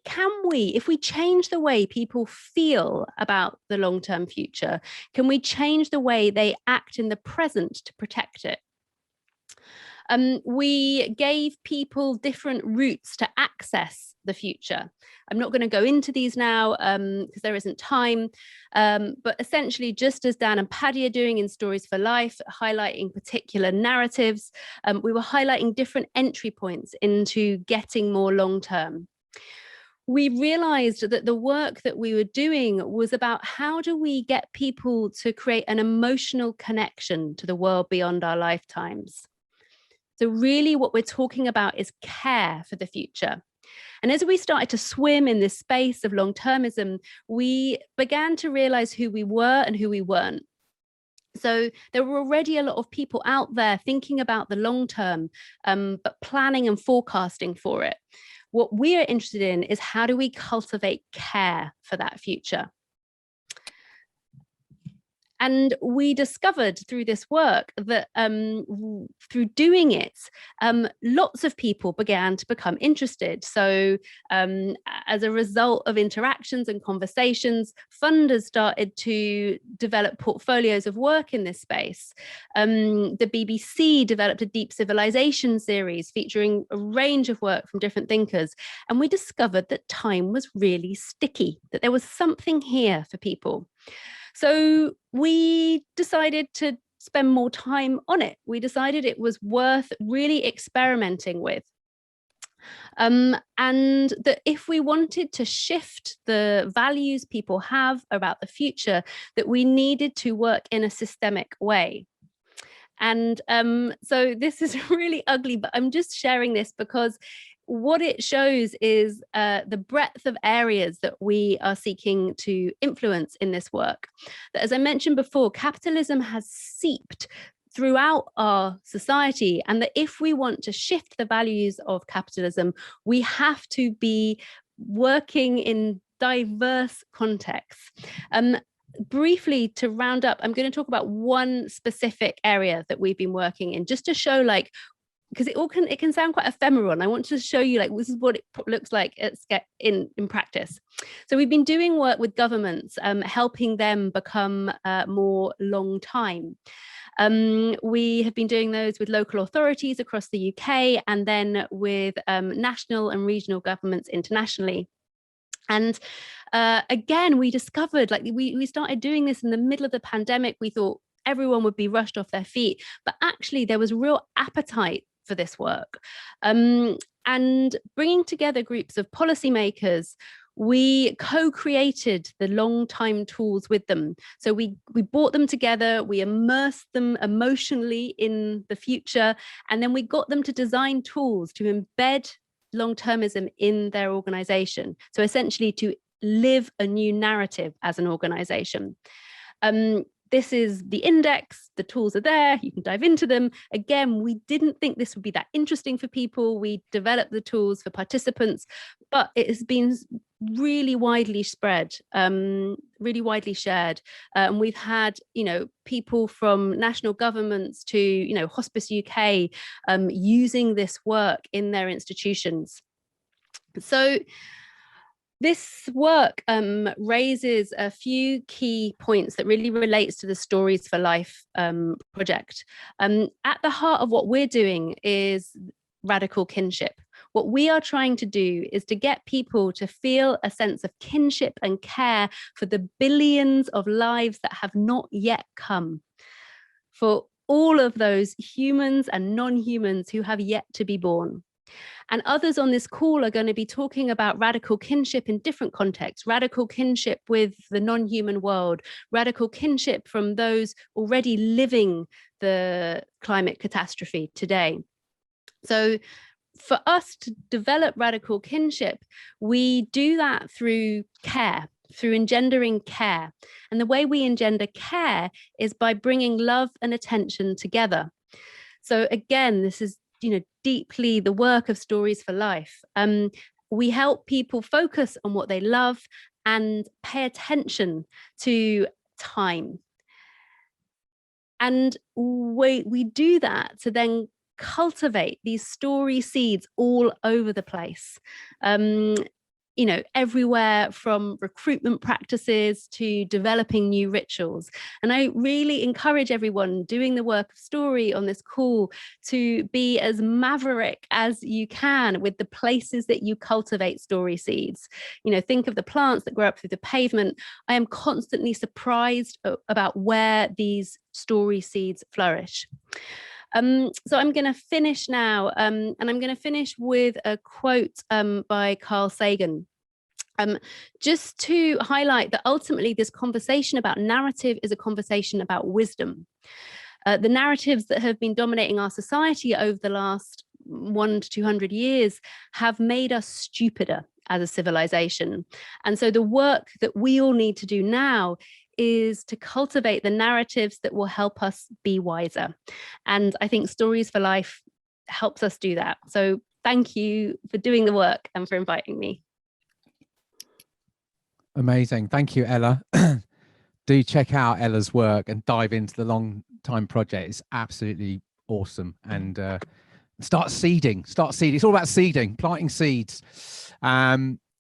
Can we, if we change the way people feel about the long-term future, can we change the way they act in the present to protect it? We gave people different routes to access the future. I'm not going to go into these now because there isn't time, but essentially, just as Dan and Paddy are doing in Stories for Life, highlighting particular narratives, we were highlighting different entry points into getting more long-term. We realized that the work that we were doing was about how do we get people to create an emotional connection to the world beyond our lifetimes. So really what we're talking about is care for the future. And as we started to swim in this space of long-termism, we began to realize who we were and who we weren't. So there were already a lot of people out there thinking about the long term, but planning and forecasting for it. What we are interested in is how do we cultivate care for that future? And we discovered through this work that through doing it, lots of people began to become interested. So as a result of interactions and conversations, funders started to develop portfolios of work in this space. The BBC developed a Deep Civilization series featuring a range of work from different thinkers. And we discovered that time was really sticky, that there was something here for people. So we decided to spend more time on it. We decided it was worth really experimenting with. And that if we wanted to shift the values people have about the future, that we needed to work in a systemic way. And so this is really ugly, but I'm just sharing this because what it shows is the breadth of areas that we are seeking to influence in this work. That, as I mentioned before, capitalism has seeped throughout our society, and that if we want to shift the values of capitalism, we have to be working in diverse contexts. Briefly, to round up, I'm going to talk about one specific area that we've been working in, just to show like, because it can sound quite ephemeral, and I want to show you like this is what it looks like in practice. So we've been doing work with governments, helping them become more long time. We have been doing those with local authorities across the UK, and then with national and regional governments internationally. And again, we discovered, like we started doing this in the middle of the pandemic. We thought everyone would be rushed off their feet, but actually there was real appetite for this work. And bringing together groups of policymakers, we co-created the long time tools with them. So we brought them together, we immersed them emotionally in the future, and then we got them to design tools to embed long-termism in their organization. So essentially to live a new narrative as an organization. This is the index, the tools are there, you can dive into them. Again, we didn't think this would be that interesting for people. We developed the tools for participants, but it has been really widely spread, really widely shared. And we've had, people from national governments to, Hospice UK using this work in their institutions. So this work raises a few key points that really relates to the Stories for Life project. At the heart of what we're doing is radical kinship. What we are trying to do is to get people to feel a sense of kinship and care for the billions of lives that have not yet come, for all of those humans and non-humans who have yet to be born. And others on this call are going to be talking about radical kinship in different contexts, radical kinship with the non-human world, radical kinship from those already living the climate catastrophe today. So for us to develop radical kinship, we do that through care, through engendering care. And the way we engender care is by bringing love and attention together. So again, this is deeply the work of Stories for Life. We help people focus on what they love and pay attention to time. And we do that to then cultivate these story seeds all over the place. everywhere from recruitment practices to developing new rituals. And I really encourage everyone doing the work of story on this call to be as maverick as you can with the places that you cultivate story seeds. Think of the plants that grow up through the pavement. I am constantly surprised about where these story seeds flourish. So I'm going to finish now, and I'm going to finish with a quote by Carl Sagan, just to highlight that ultimately this conversation about narrative is a conversation about wisdom. The narratives that have been dominating our society over the last 100 to 200 years have made us stupider as a civilization. And so the work that we all need to do now is to cultivate the narratives that will help us be wiser. And I think Stories for Life helps us do that. So thank you for doing the work and for inviting me. Amazing. Thank you, Ella. Do check out Ella's work and dive into the Longtime project. It's absolutely awesome. And start seeding. It's all about seeding, planting seeds.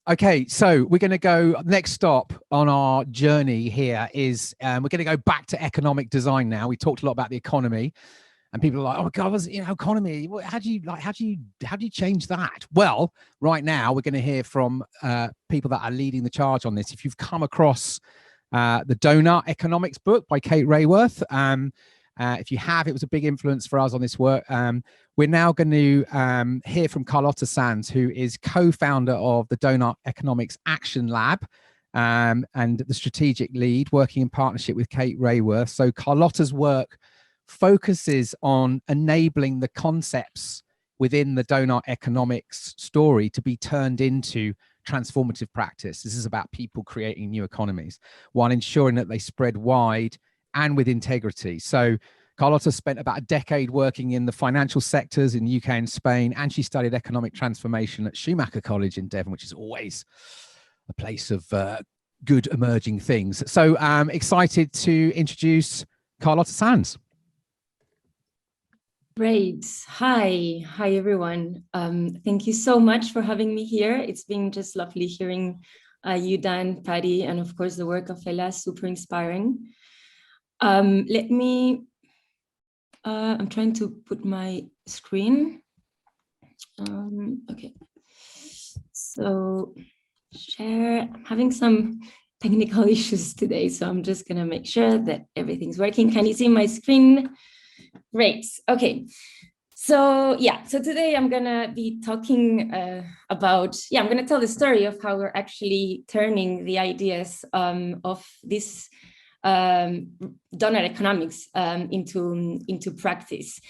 Okay, so we're going to go, next stop on our journey here is we're going to go back to economic design now. We talked a lot about the economy, and people are like, oh God, economy, how do you change that? Well, right now we're going to hear from people that are leading the charge on this. If you've come across the Donut Economics book by Kate Raworth, if you have, it was a big influence for us on this work. We're now going to hear from Carlota Sanz, who is co-founder of the Donut Economics Action Lab and the strategic lead, working in partnership with Kate Raworth. So Carlota's work focuses on enabling the concepts within the Donut Economics story to be turned into transformative practice. This is about people creating new economies while ensuring that they spread wide and with integrity. So Carlota spent about a decade working in the financial sectors in the UK and Spain, and she studied economic transformation at Schumacher College in Devon, which is always a place of good emerging things. So I'm excited to introduce Carlota Sanz. Great. Hi everyone. Thank you so much for having me here. It's been just lovely hearing you, Dan, Paddy, and of course the work of Ella, super inspiring. I'm trying to put my screen. Okay, so share. I'm having some technical issues today, so I'm just gonna make sure that everything's working. Can you see my screen? Great. Okay. So today I'm gonna be talking about, I'm gonna tell the story of how we're actually turning the ideas of this donut economics into practice.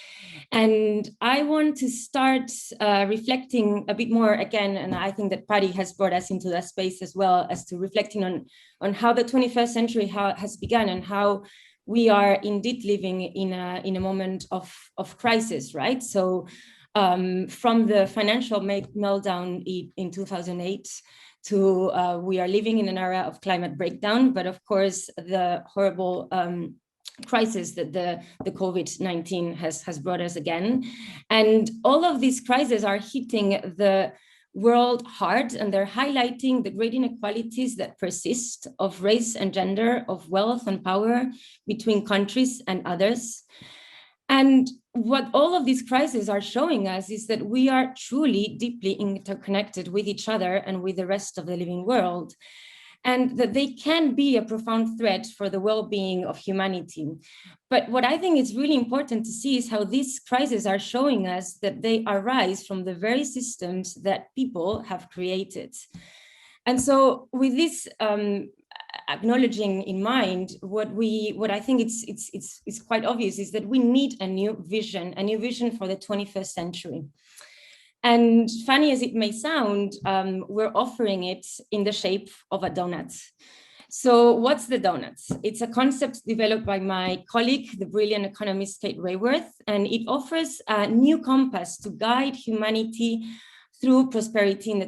And I want to start reflecting a bit more again, and I think that Paddy has brought us into that space as well, as to reflecting on how the 21st century has begun and how we are indeed living in a moment of crisis, right? So from the financial meltdown in 2008 to we are living in an era of climate breakdown, but of course the horrible crisis that the COVID-19 has brought us again. And all of these crises are hitting the world hard, and they're highlighting the great inequalities that persist of race and gender, of wealth and power between countries and others. And what all of these crises are showing us is that we are truly deeply interconnected with each other and with the rest of the living world, and that they can be a profound threat for the well-being of humanity. But what I think is really important to see is how these crises are showing us that they arise from the very systems that people have created. And so with this acknowledging in mind, what I think it's quite obvious is that we need a new vision for the 21st century. And funny as it may sound, we're offering it in the shape of a donut. So what's the donut? It's a concept developed by my colleague, the brilliant economist Kate Raworth, and it offers a new compass to guide humanity through prosperity in the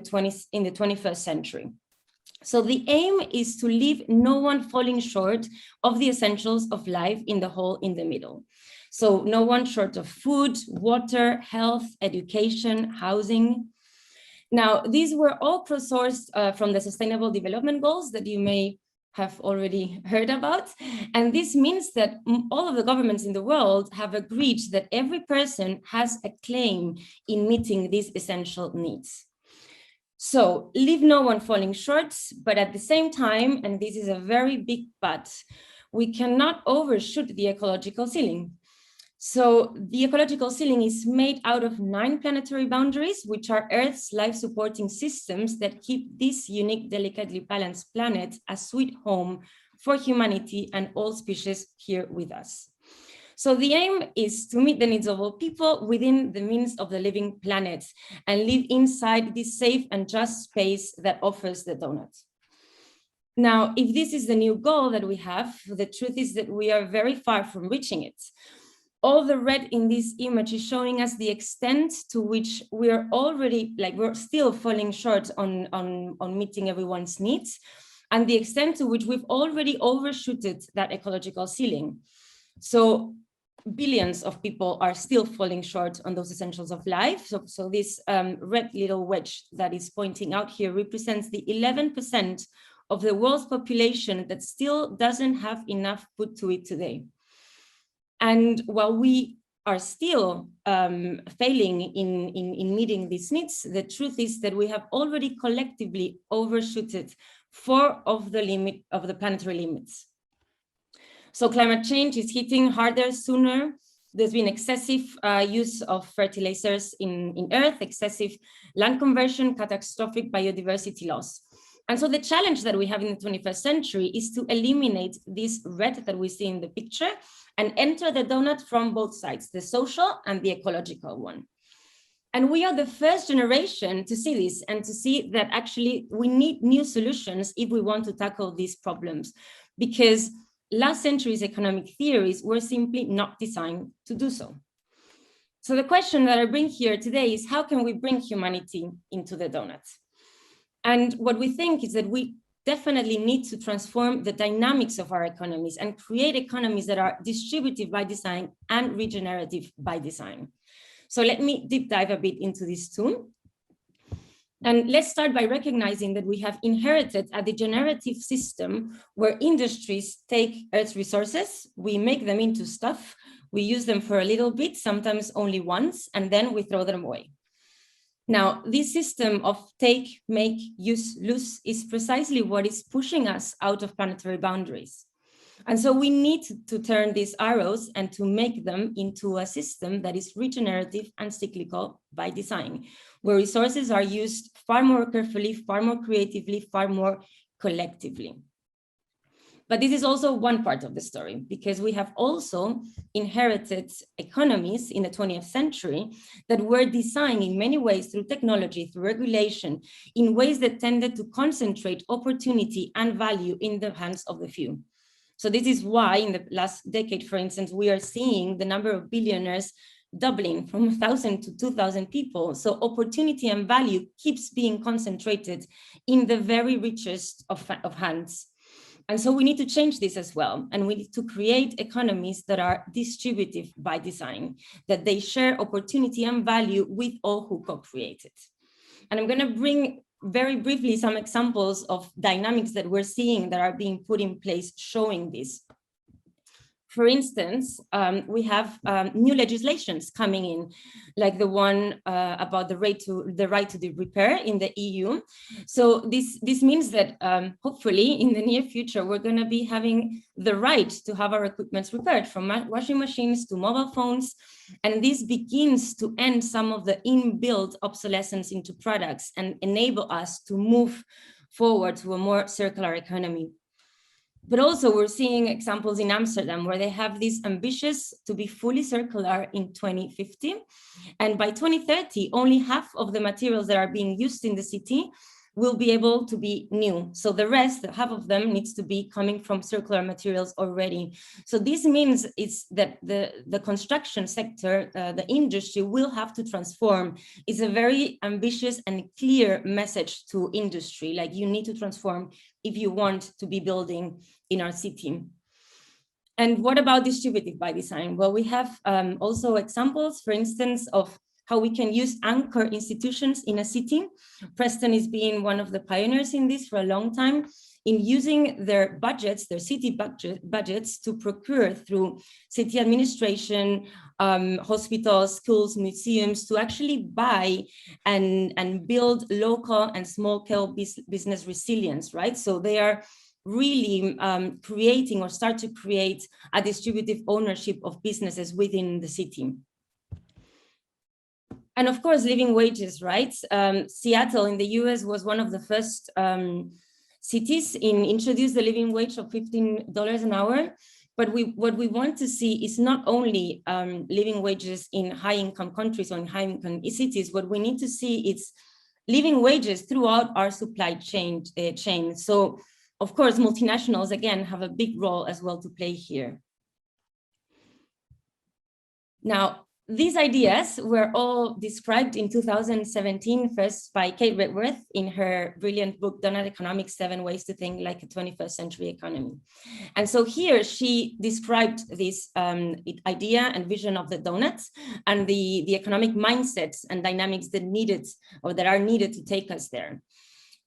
21st century. So the aim is to leave no one falling short of the essentials of life in the whole in the middle. So no one short of food, water, health, education, housing. Now, these were all crowdsourced from the Sustainable Development Goals that you may have already heard about. And this means that all of the governments in the world have agreed that every person has a claim in meeting these essential needs. So leave no one falling short, but at the same time, and this is a very big but, we cannot overshoot the ecological ceiling. So the ecological ceiling is made out of 9 planetary boundaries, which are Earth's life-supporting systems that keep this unique, delicately balanced planet a sweet home for humanity and all species here with us. So the aim is to meet the needs of all people within the means of the living planet and live inside this safe and just space that offers the donut. Now, if this is the new goal that we have, the truth is that we are very far from reaching it. All the red in this image is showing us the extent to which we're already, we're still falling short on meeting everyone's needs, and the extent to which we've already overshooted that ecological ceiling. So billions of people are still falling short on those essentials of life. So this red little wedge that is pointing out here represents the 11% of the world's population that still doesn't have enough put to it today. And while we are still failing in meeting these needs, the truth is that we have already collectively overshooted 4 of the planetary limits. So climate change is hitting harder, sooner. There's been excessive use of fertilizers in Earth, excessive land conversion, catastrophic biodiversity loss. And so the challenge that we have in the 21st century is to eliminate this red that we see in the picture and enter the donut from both sides, the social and the ecological one. And we are the first generation to see this and to see that actually we need new solutions if we want to tackle these problems, because last century's economic theories were simply not designed to do so. So the question that I bring here today is, how can we bring humanity into the donut? And what we think is that we definitely need to transform the dynamics of our economies and create economies that are distributive by design and regenerative by design. So let me deep dive a bit into this too. And let's start by recognizing that we have inherited a degenerative system where industries take Earth's resources, we make them into stuff, we use them for a little bit, sometimes only once, and then we throw them away. Now, this system of take, make, use, lose is precisely what is pushing us out of planetary boundaries. And so we need to turn these arrows and to make them into a system that is regenerative and cyclical by design, where resources are used far more carefully, far more creatively, far more collectively. But this is also one part of the story, because we have also inherited economies in the 20th century that were designed in many ways through technology, through regulation, in ways that tended to concentrate opportunity and value in the hands of the few. So this is why in the last decade, for instance, we are seeing the number of billionaires doubling from 1,000 to 2,000 people. So opportunity and value keeps being concentrated in the very richest of hands. And so we need to change this as well. And we need to create economies that are distributive by design, that they share opportunity and value with all who co-create it. And I'm going to bring very briefly some examples of dynamics that we're seeing that are being put in place showing this. For instance, we have new legislations coming in, like the one about the right to the repair in the EU. So this means that hopefully in the near future, we're going to be having the right to have our equipment repaired, from washing machines to mobile phones. And this begins to end some of the inbuilt obsolescence into products and enable us to move forward to a more circular economy. But also we're seeing examples in Amsterdam where they have this ambitious to be fully circular in 2050. And by 2030, only half of the materials that are being used in the city will be able to be new. So the rest, half of them, needs to be coming from circular materials already. So this means it's that the construction sector, the industry will have to transform. It's a very ambitious and clear message to industry, like you need to transform if you want to be building in our city. And what about distributive by design? Well, we have also examples, for instance, of how we can use anchor institutions in a city. Preston is being one of the pioneers in this for a long time, in using their budgets, their city budgets to procure through city administration, hospitals, schools, museums, to actually buy and build local and small-scale business resilience, right? So they are really creating or start to create a distributive ownership of businesses within the city. And of course, living wages, right? Seattle in the US was one of the first cities in introduce the living wage of $15 an hour. But what we want to see is not only living wages in high-income countries or in high-income cities. What we need to see is living wages throughout our supply chain. So, of course, multinationals, again, have a big role as well to play here. Now, these ideas were all described in 2017, first by Kate Redworth in her brilliant book, Donut Economics, 7 Ways to Think Like a 21st Century Economy. And so here she described this idea and vision of the donuts and the economic mindsets and dynamics that are needed to take us there.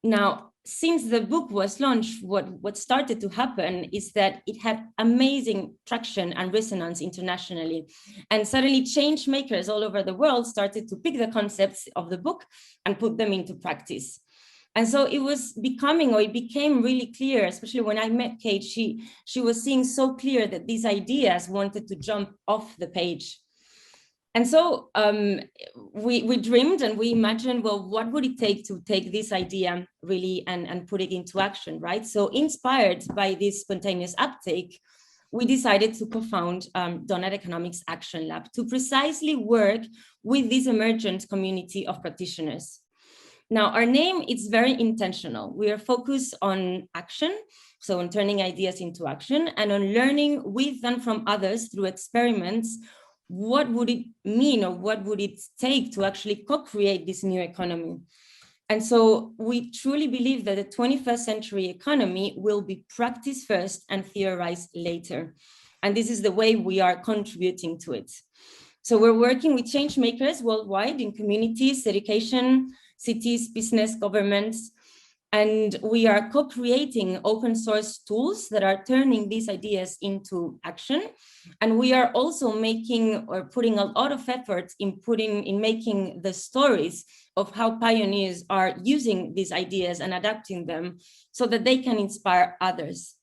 Now, since the book was launched, what started to happen is that it had amazing traction and resonance internationally. And suddenly change makers all over the world started to pick the concepts of the book and put them into practice. And so it became really clear, especially when I met Kate, she was seeing so clear that these ideas wanted to jump off the page. And so we dreamed and we imagined, well, what would it take to take this idea really and put it into action, right? So inspired by this spontaneous uptake, we decided to co-found Donut Economics Action Lab to precisely work with this emergent community of practitioners. Now, our name is very intentional. We are focused on action, so on turning ideas into action, and on learning with and from others through experiments. What would it mean, or what would it take to actually co-create this new economy? And so we truly believe that the 21st century economy will be practiced first and theorized later. And this is the way we are contributing to it. So we're working with change makers worldwide in communities, education, cities, business, governments, and we are co-creating open source tools that are turning these ideas into action. And we are also putting a lot of effort in making the stories of how pioneers are using these ideas and adapting them so that they can inspire others.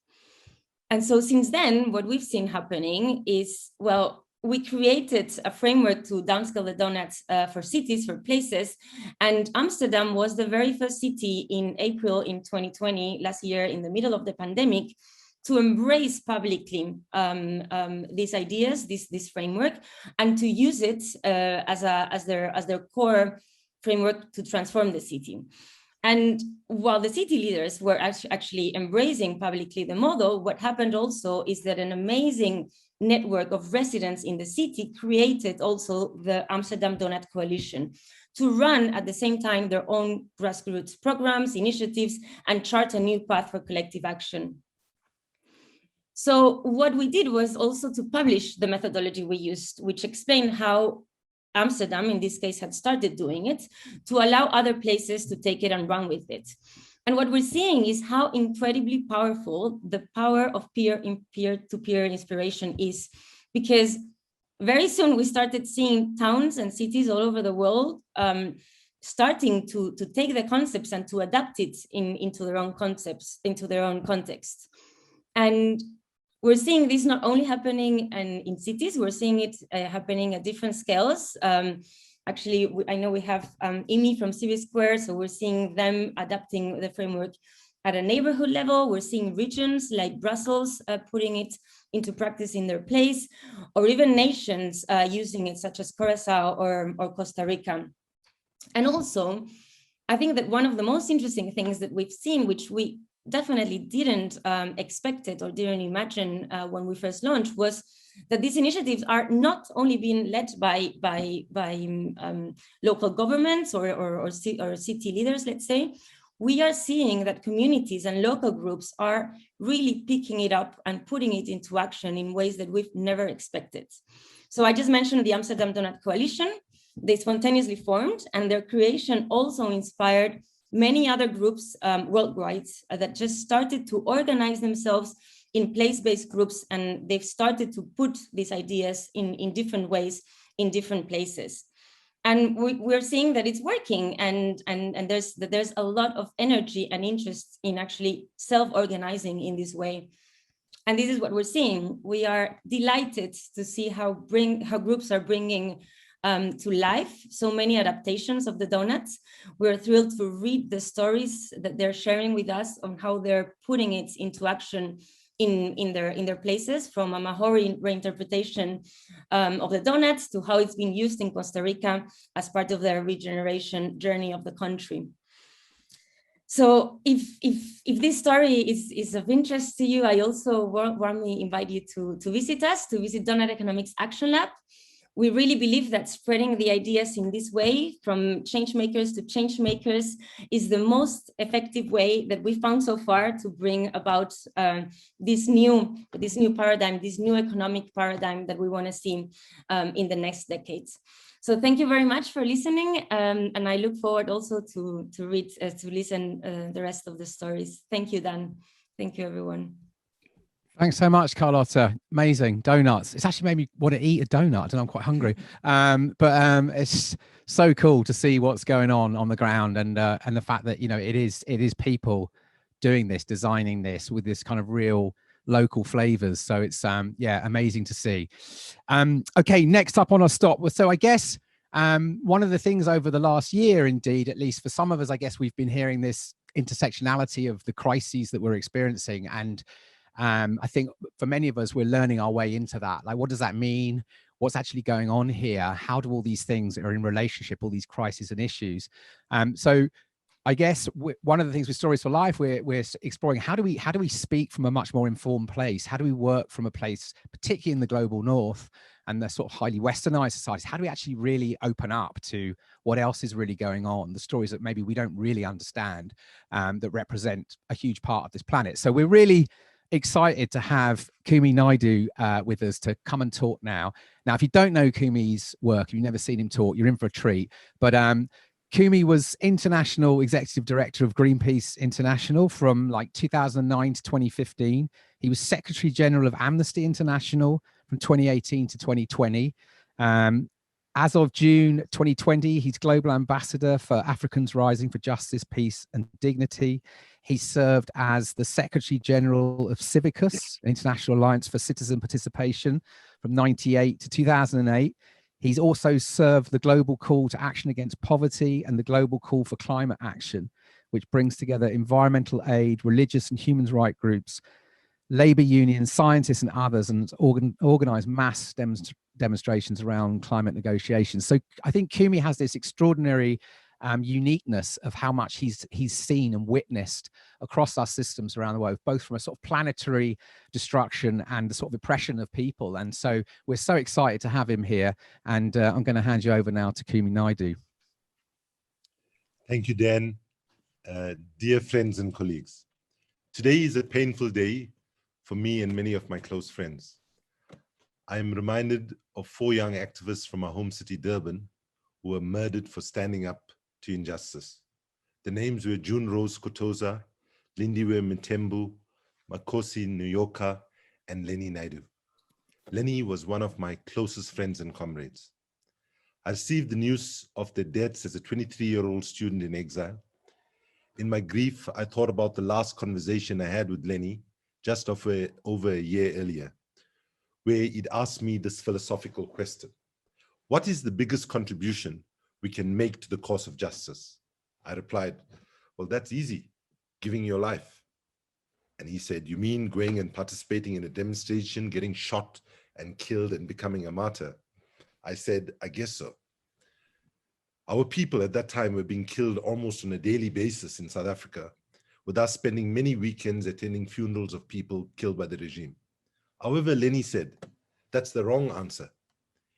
And so since then, what we've seen happening is, well, we created a framework to downscale the donuts for cities, for places. And Amsterdam was the very first city in April in 2020, last year, in the middle of the pandemic, to embrace publicly these ideas, this framework, and to use it as their core framework to transform the city. And while the city leaders were actually embracing publicly the model, what happened also is that an amazing network of residents in the city created also the Amsterdam Donut Coalition to run at the same time their own grassroots programs, initiatives, and chart a new path for collective action. So what we did was also to publish the methodology we used, which explained how Amsterdam, in this case, had started doing it, to allow other places to take it and run with it. And what we're seeing is how incredibly powerful the power of peer-to-peer inspiration is, because very soon we started seeing towns and cities all over the world starting to take the concepts and to adapt it into their own concepts, into their own context. And we're seeing this not only happening in cities, we're seeing it happening at different scales. Actually, I know we have Immy from Civic Square, so we're seeing them adapting the framework at a neighborhood level. We're seeing regions like Brussels putting it into practice in their place, or even nations using it, such as Curacao or Costa Rica. And also, I think that one of the most interesting things that we've seen, which we definitely didn't expect it or didn't imagine when we first launched, was that these initiatives are not only being led by local governments or city leaders, let's say. We are seeing that communities and local groups are really picking it up and putting it into action in ways that we've never expected. So I just mentioned the Amsterdam Donut Coalition. they spontaneously formed, and their creation also inspired many other groups worldwide that just started to organize themselves in place-based groups, and they've started to put these ideas in different ways in different places. And we're seeing that it's working, and there's a lot of energy and interest in actually self-organizing in this way. And this is what we're seeing. We are delighted to see how groups are bringing to life so many adaptations of the donuts. We're thrilled to read the stories that they're sharing with us on how they're putting it into action in their places, from a Maori reinterpretation of the donuts to how it's been used in Costa Rica as part of their regeneration journey of the country. So if this story is of interest to you, I also warmly invite you to visit us, to visit Donut Economics Action Lab. We really believe that spreading the ideas in this way, from change makers to change makers, is the most effective way that we found so far to bring about this new paradigm, this new economic paradigm that we want to see in the next decades. So thank you very much for listening, and I look forward also to listen the rest of the stories. Thank you, Dan. Thank you, everyone. Thanks so much, Carlota. Amazing donuts. It's actually made me want to eat a donut, and I'm quite hungry. But it's so cool to see what's going on the ground, and the fact that, you know, it is people doing this, designing this with this kind of real local flavors. So it's yeah, amazing to see. Okay, next up on our stop. So I guess one of the things over the last year, indeed, at least for some of us, I guess we've been hearing this intersectionality of the crises that we're experiencing, and I think for many of us, we're learning our way into that. Like, what does that mean? What's actually going on here? How do all these things that are in relationship, all these crises and issues? So I guess one of the things with Stories for Life, we're exploring how do we speak from a much more informed place? How do we work from a place, particularly in the global north and the sort of highly westernized societies? How do we actually really open up to what else is really going on? The stories that maybe we don't really understand, that represent a huge part of this planet. So we're really excited to have Kumi Naidoo with us to come and talk now. Now, if you don't know Kumi's work, if you've never seen him talk, you're in for a treat. But Kumi was International Executive Director of Greenpeace International from like 2009 to 2015. He was Secretary General of Amnesty International from 2018 to 2020. As of June 2020, he's Global Ambassador for Africans Rising for Justice, Peace and Dignity. He served as the Secretary General of Civicus, International Alliance for Citizen Participation, from 1998 to 2008. He's also served the Global Call to Action Against Poverty and the Global Call for Climate Action, which brings together environmental aid, religious and human rights groups, labor unions, scientists and others, and organized mass demonstrations around climate negotiations. So I think Kumi has this extraordinary uniqueness of how much he's seen and witnessed across our systems around the world, both from a sort of planetary destruction and the sort of oppression of people. And so we're so excited to have him here. And I'm going to hand you over now to Kumi Naidoo. Thank you, Dan. Dear friends and colleagues, today is a painful day for me and many of my close friends. I am reminded of 4 young activists from my home city, Durban, who were murdered for standing up to injustice. The names were June Rose Kotoza, Lindiwe Mtembu, Makosi Nuyoka, and Lenny Naidoo. Lenny was one of my closest friends and comrades. I received the news of their deaths as a 23-year-old student in exile. In my grief, I thought about the last conversation I had with Lenny just over a year earlier, where he'd asked me this philosophical question: what is the biggest contribution we can make to the cause of justice? I replied, well, that's easy, giving your life. And he said, you mean going and participating in a demonstration, getting shot and killed and becoming a martyr? I said, I guess so. Our people at that time were being killed almost on a daily basis in South Africa, with us spending many weekends attending funerals of people killed by the regime. However, Lenny said, that's the wrong answer.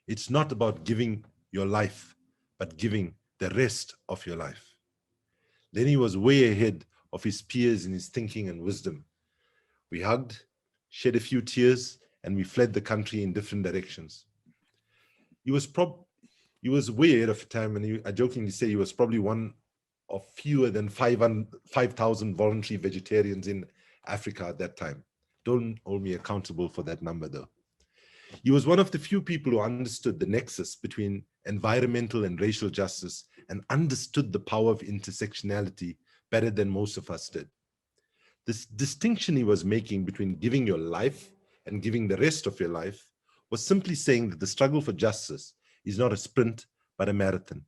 It's not about giving your life, but giving the rest of your life. Lenny was way ahead of his peers in his thinking and wisdom. We hugged, shed a few tears, and we fled the country in different directions. He was He was way ahead of time, and I jokingly say he was probably one of fewer than 5,000 voluntary vegetarians in Africa at that time. Don't hold me accountable for that number though. He was one of the few people who understood the nexus between environmental and racial justice and understood the power of intersectionality better than most of us did. This distinction he was making between giving your life and giving the rest of your life was simply saying that the struggle for justice is not a sprint, but a marathon.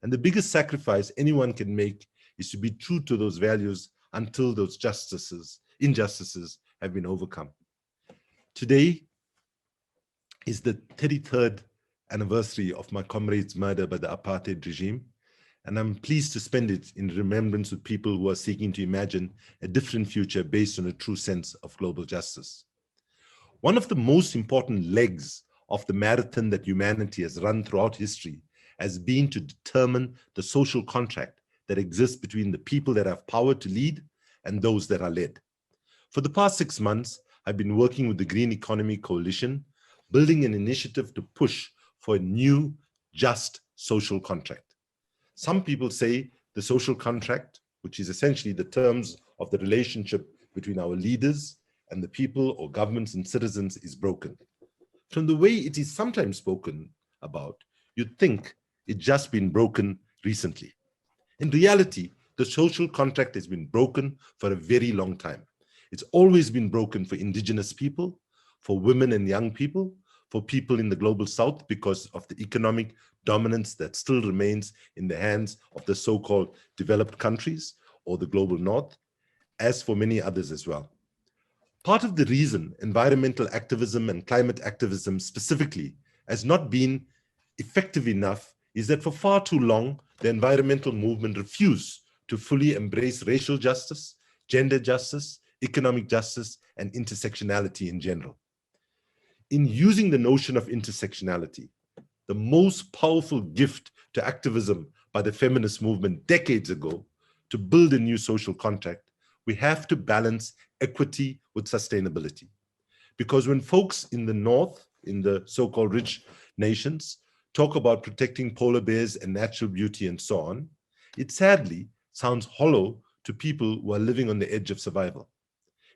And the biggest sacrifice anyone can make is to be true to those values until those injustices have been overcome. Today is the 33rd anniversary of my comrade's murder by the apartheid regime, and I'm pleased to spend it in remembrance with people who are seeking to imagine a different future based on a true sense of global justice. One of the most important legs of the marathon that humanity has run throughout history has been to determine the social contract that exists between the people that have power to lead and those that are led. For the past 6 months, I've been working with the Green Economy Coalition, building an initiative to push for a new, just social contract. Some people say the social contract, which is essentially the terms of the relationship between our leaders and the people or governments and citizens, is broken. From the way it is sometimes spoken about, you'd think it's just been broken recently. In reality, the social contract has been broken for a very long time. It's always been broken for indigenous people, for women and young people, for people in the global south because of the economic dominance that still remains in the hands of the so-called developed countries or the global north, as for many others as well. Part of the reason environmental activism and climate activism specifically has not been effective enough is that for far too long, the environmental movement refused to fully embrace racial justice, gender justice, economic justice, and intersectionality in general. In using the notion of intersectionality, the most powerful gift to activism by the feminist movement decades ago to build a new social contract, we have to balance equity with sustainability. Because when folks in the North, in the so-called rich nations, talk about protecting polar bears and natural beauty and so on, it sadly sounds hollow to people who are living on the edge of survival.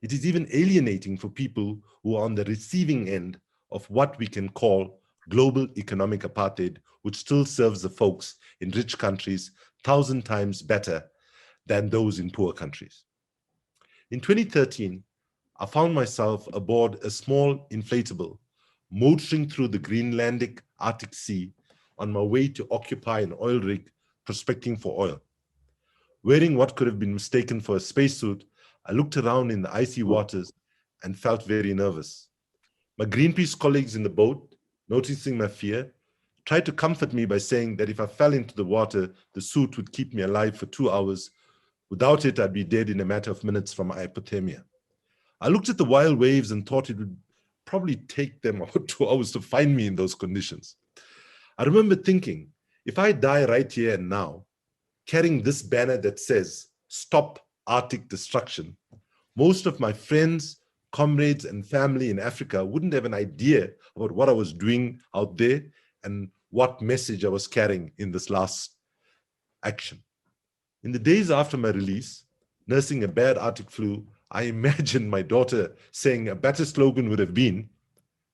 It is even alienating for people who are on the receiving end of what we can call global economic apartheid, which still serves the folks in rich countries 1,000 times better than those in poor countries. In 2013, I found myself aboard a small inflatable motoring through the Greenlandic Arctic Sea on my way to occupy an oil rig prospecting for oil. Wearing what could have been mistaken for a spacesuit, I looked around in the icy waters and felt very nervous. My Greenpeace colleagues in the boat, noticing my fear, tried to comfort me by saying that if I fell into the water, the suit would keep me alive for 2 hours. Without it, I'd be dead in a matter of minutes from hypothermia. I looked at the wild waves and thought it would probably take them about 2 hours to find me in those conditions. I remember thinking, if I die right here and now, carrying this banner that says, "Stop Arctic Destruction," most of my friends, comrades, and family in Africa wouldn't have an idea about what I was doing out there and what message I was carrying in this last action. In the days after my release, nursing a bad Arctic flu, I imagined my daughter saying a better slogan would have been,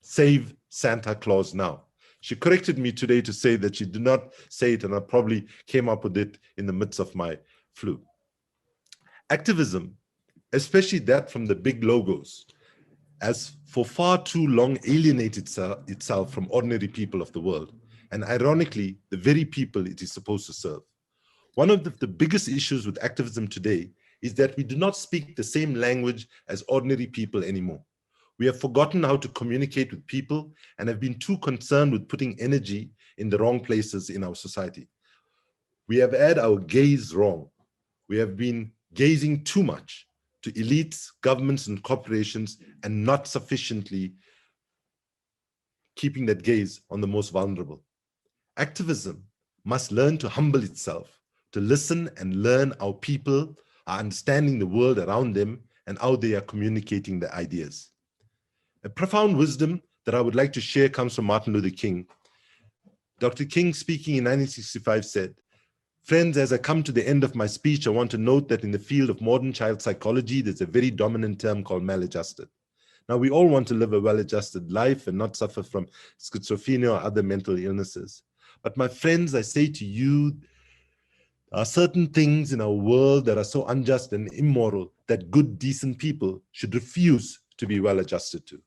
"Save Santa Claus now." She corrected me today to say that she did not say it, and I probably came up with it in the midst of my flu. Activism, especially that from the big logos, has for far too long alienated itself from ordinary people of the world, and ironically, the very people it is supposed to serve. One of the biggest issues with activism today is that we do not speak the same language as ordinary people anymore. We have forgotten how to communicate with people and have been too concerned with putting energy in the wrong places in our society. We have had our gaze wrong. We have been gazing too much to elites, governments, and corporations, and not sufficiently keeping that gaze on the most vulnerable. Activism must learn to humble itself, to listen and learn how people are understanding the world around them and how they are communicating their ideas. A profound wisdom that I would like to share comes from Martin Luther King. Dr. King, speaking in 1965, said, "Friends, as I come to the end of my speech, I want to note that in the field of modern child psychology, there's a very dominant term called maladjusted. Now, we all want to live a well-adjusted life and not suffer from schizophrenia or other mental illnesses. But my friends, I say to you, there are certain things in our world that are so unjust and immoral that good, decent people should refuse to be well adjusted to."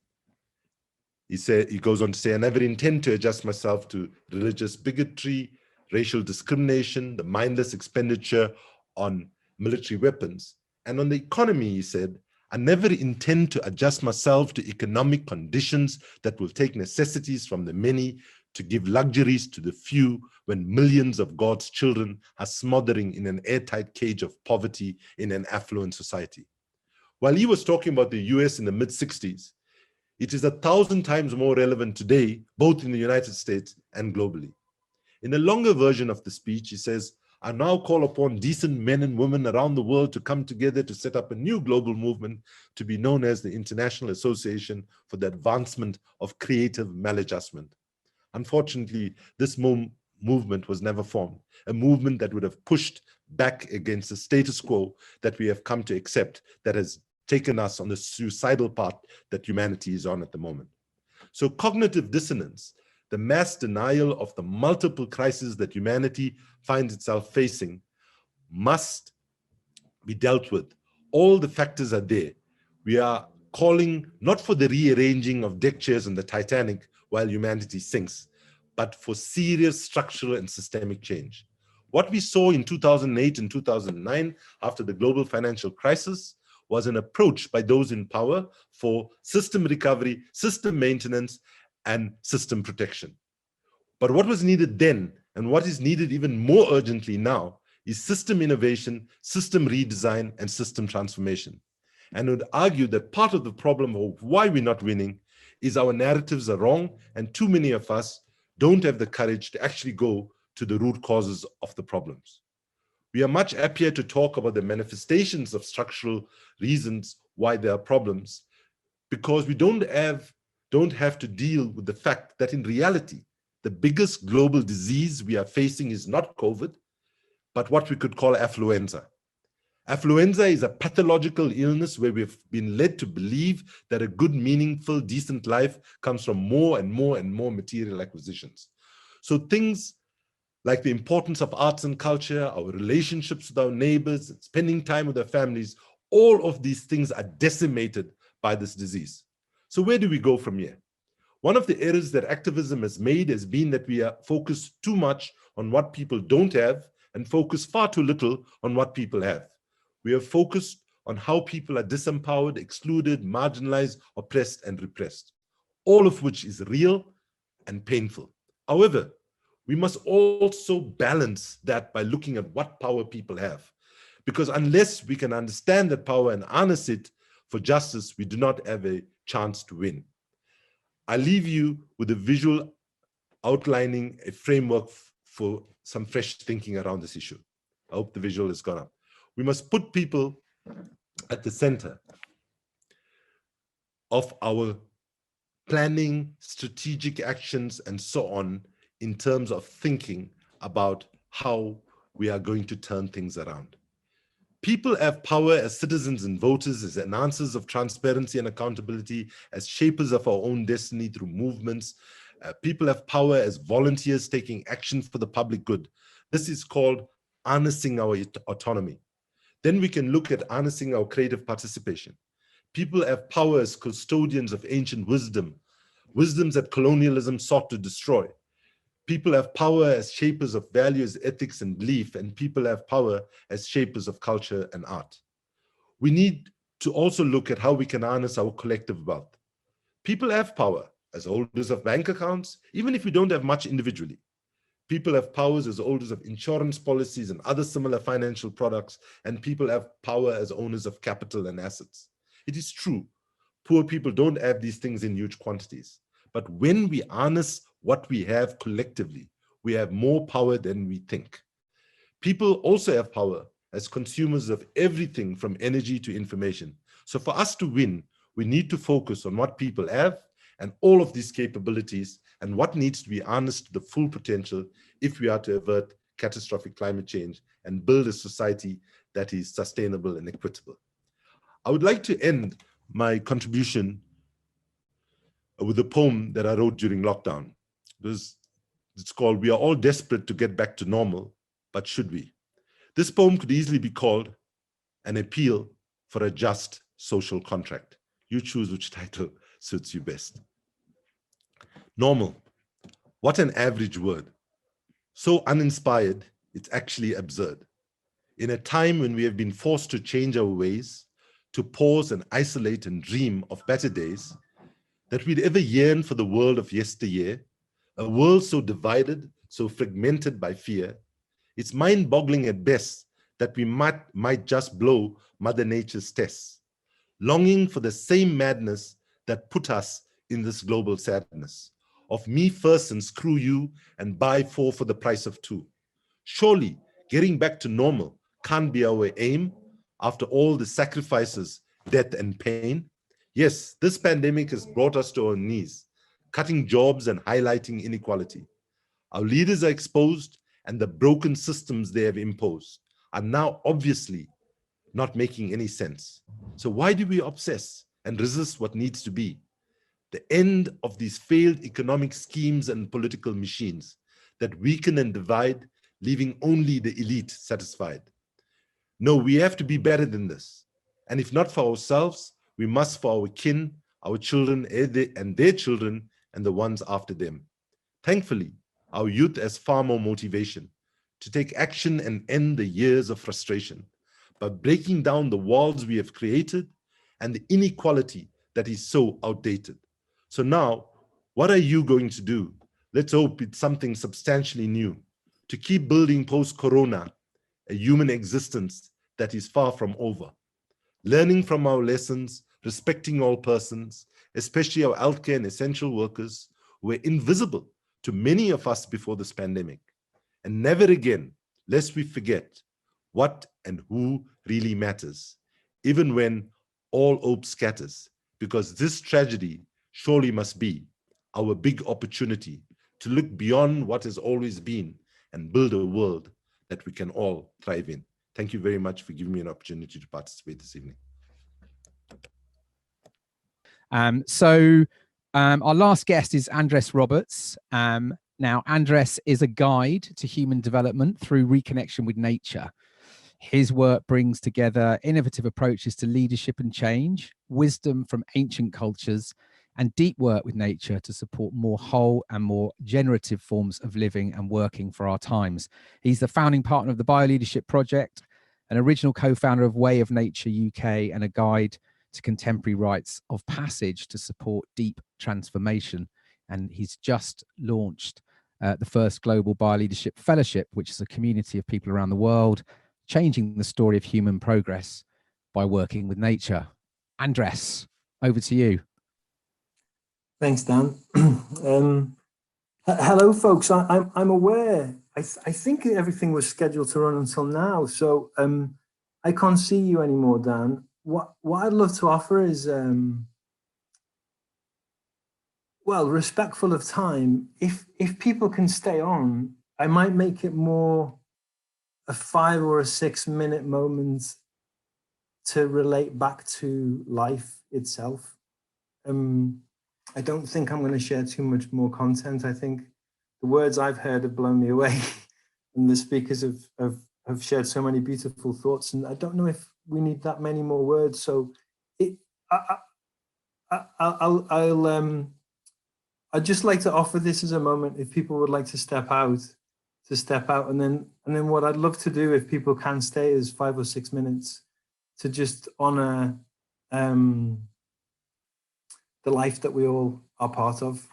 He goes on to say, "I never intend to adjust myself to religious bigotry, racial discrimination, the mindless expenditure on military weapons. And on the economy," he said, "I never intend to adjust myself to economic conditions that will take necessities from the many to give luxuries to the few when millions of God's children are smothering in an airtight cage of poverty in an affluent society." While he was talking about the US in the mid-60s, it is 1,000 times more relevant today, both in the United States and globally. In a longer version of the speech, he says, "I now call upon decent men and women around the world to come together to set up a new global movement to be known as the International Association for the Advancement of Creative Maladjustment." Unfortunately, this movement was never formed, a movement that would have pushed back against the status quo that we have come to accept, that has taken us on the suicidal path that humanity is on at the moment. So cognitive dissonance, the mass denial of the multiple crises that humanity finds itself facing, must be dealt with. All the factors are there. We are calling not for the rearranging of deck chairs on the Titanic while humanity sinks, but for serious structural and systemic change. What we saw in 2008 and 2009 after the global financial crisis was an approach by those in power for system recovery, system maintenance, and system protection. But what was needed then, and what is needed even more urgently now, is system innovation, system redesign, and system transformation. And I would argue that part of the problem of why we're not winning is our narratives are wrong, and too many of us don't have the courage to actually go to the root causes of the problems. We are much happier to talk about the manifestations of structural reasons why there are problems, because we don't have to deal with the fact that in reality, the biggest global disease we are facing is not COVID, but what we could call affluenza. Affluenza is a pathological illness where we've been led to believe that a good, meaningful, decent life comes from more and more and more material acquisitions. So things like the importance of arts and culture, our relationships with our neighbors, spending time with our families, all of these things are decimated by this disease. So where do we go from here? One of the errors that activism has made has been that we are focused too much on what people don't have and focus far too little on what people have. We are focused on how people are disempowered, excluded, marginalized, oppressed, and repressed, all of which is real and painful. However, we must also balance that by looking at what power people have. Because unless we can understand that power and harness it for justice, we do not have a chance to win. I leave you with a visual outlining a framework for some fresh thinking around this issue. I hope the visual has gone up. We must put people at the center of our planning, strategic actions, and so on, in terms of thinking about how we are going to turn things around. People have power as citizens and voters, as enhancers of transparency and accountability, as shapers of our own destiny through movements. People have power as volunteers taking action for the public good. This is called harnessing our autonomy. Then we can look at harnessing our creative participation. People have power as custodians of ancient wisdoms that colonialism sought to destroy. People have power as shapers of values, ethics, and belief, and people have power as shapers of culture and art. We need to also look at how we can harness our collective wealth. People have power as holders of bank accounts, even if we don't have much individually. People have powers as holders of insurance policies and other similar financial products, and people have power as owners of capital and assets. It is true, poor people don't have these things in huge quantities. But when we harness what we have collectively, we have more power than we think. People also have power as consumers of everything from energy to information. So for us to win, we need to focus on what people have and all of these capabilities and what needs to be harnessed to the full potential if we are to avert catastrophic climate change and build a society that is sustainable and equitable. I would like to end my contribution with a poem that I wrote during lockdown. It's called "We Are All Desperate to Get Back to Normal, but Should We?" This poem could easily be called an appeal for a just social contract. You choose which title suits you best. Normal. What an average word. So uninspired, it's actually absurd. In a time when we have been forced to change our ways, to pause and isolate and dream of better days, that we'd ever yearn for the world of yesteryear, a world so divided, so fragmented by fear, it's mind-boggling at best that we might just blow Mother Nature's tests, longing for the same madness that put us in this global sadness, of me first and screw you and buy 4 for the price of 2. Surely getting back to normal can't be our aim after all the sacrifices, death and pain. Yes, this pandemic has brought us to our knees, cutting jobs and highlighting inequality. Our leaders are exposed and the broken systems they have imposed are now obviously not making any sense. So why do we obsess and resist what needs to be? The end of these failed economic schemes and political machines that weaken and divide, leaving only the elite satisfied. No, we have to be better than this. And if not for ourselves, we must for our kin, our children and their children and the ones after them. Thankfully, our youth has far more motivation to take action and end the years of frustration by breaking down the walls we have created and the inequality that is so outdated. So now, what are you going to do? Let's hope it's something substantially new to keep building post-corona a human existence that is far from over. Learning from our lessons, respecting all persons, especially our healthcare and essential workers who were invisible to many of us before this pandemic. And never again, lest we forget what and who really matters, even when all hope scatters, because this tragedy surely must be our big opportunity to look beyond what has always been and build a world that we can all thrive in. Thank you very much for giving me an opportunity to participate this evening. Our last guest is Andres Roberts. Now, Andres is a guide to human development through reconnection with nature. His work brings together innovative approaches to leadership and change, wisdom from ancient cultures, and deep work with nature to support more whole and more generative forms of living and working for our times. He's the founding partner of the Bioleadership Project, an original co-founder of Way of Nature UK, and a guide to contemporary rites of passage to support deep transformation. And he's just launched the first Global Bioleadership Fellowship, which is a community of people around the world changing the story of human progress by working with nature. Andres, over to you. Thanks, Dan. Hello, folks. I'm aware. I think everything was scheduled to run until now, so I can't see you anymore, Dan. What I'd love to offer is, well, respectful of time. If people can stay on, I might make it more a 5 or a 6 minute moment to relate back to life itself. I don't think I'm going to share too much more content. I think the words I've heard have blown me away, and the speakers have shared so many beautiful thoughts. And I don't know if we need that many more words. So I'd just like to offer this as a moment. If people would like to step out, and then what I'd love to do, if people can stay, is 5 or 6 minutes to just honor the life that we all are part of.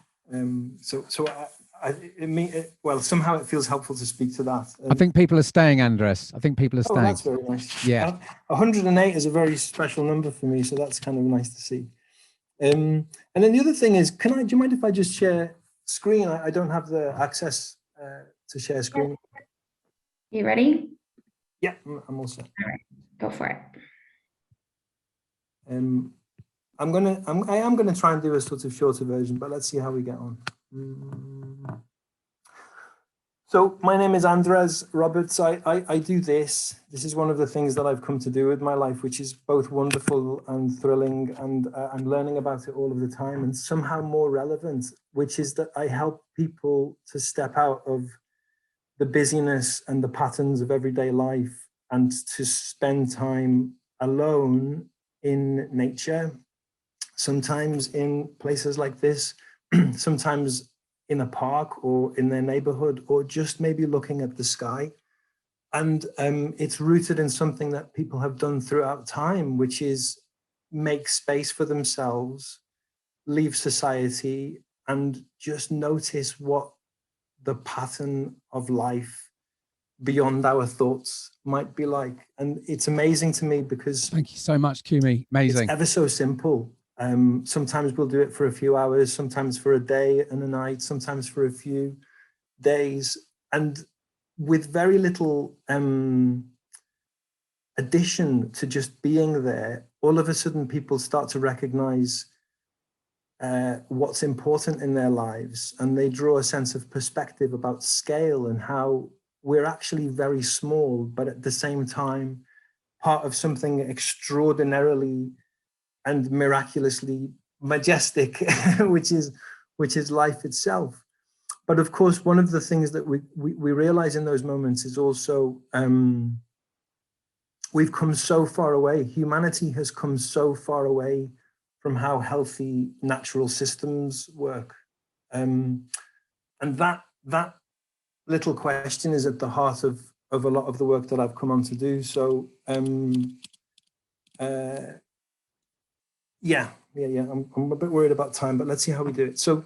Well, somehow it feels helpful to speak to that. I think people are staying, Andres. I think people are staying. That's very nice. Yeah. 108 is a very special number for me, so that's kind of nice to see. And then the other thing is, do you mind if I just share screen? I don't have the access to share screen. You ready? Yeah, I'm all set. All right, go for it. I am gonna try and do a sort of shorter version, but let's see how we get on. So my name is Andres Roberts. I do this. This is one of the things that I've come to do with my life, which is both wonderful and thrilling, and I'm learning about it all of the time, and somehow more relevant, which is that I help people to step out of the busyness and the patterns of everyday life and to spend time alone in nature, sometimes in places like this, sometimes in a park or in their neighborhood, or just maybe looking at the sky. And it's rooted in something that people have done throughout time, which is make space for themselves, leave society, and just notice what the pattern of life beyond our thoughts might be like. And it's amazing to me because— Thank you so much, Kumi. Amazing. It's ever so simple. Sometimes we'll do it for a few hours, sometimes for a day and a night, sometimes for a few days. And with very little addition to just being there, all of a sudden people start to recognize what's important in their lives. And they draw a sense of perspective about scale and how we're actually very small, but at the same time, part of something extraordinarily and miraculously majestic, which is life itself. But of course, one of the things that we realize in those moments is also we've come so far away. Humanity has come so far away from how healthy natural systems work, and that little question is at the heart of a lot of the work that I've come on to do. So. Yeah. I'm a bit worried about time, but let's see how we do it. So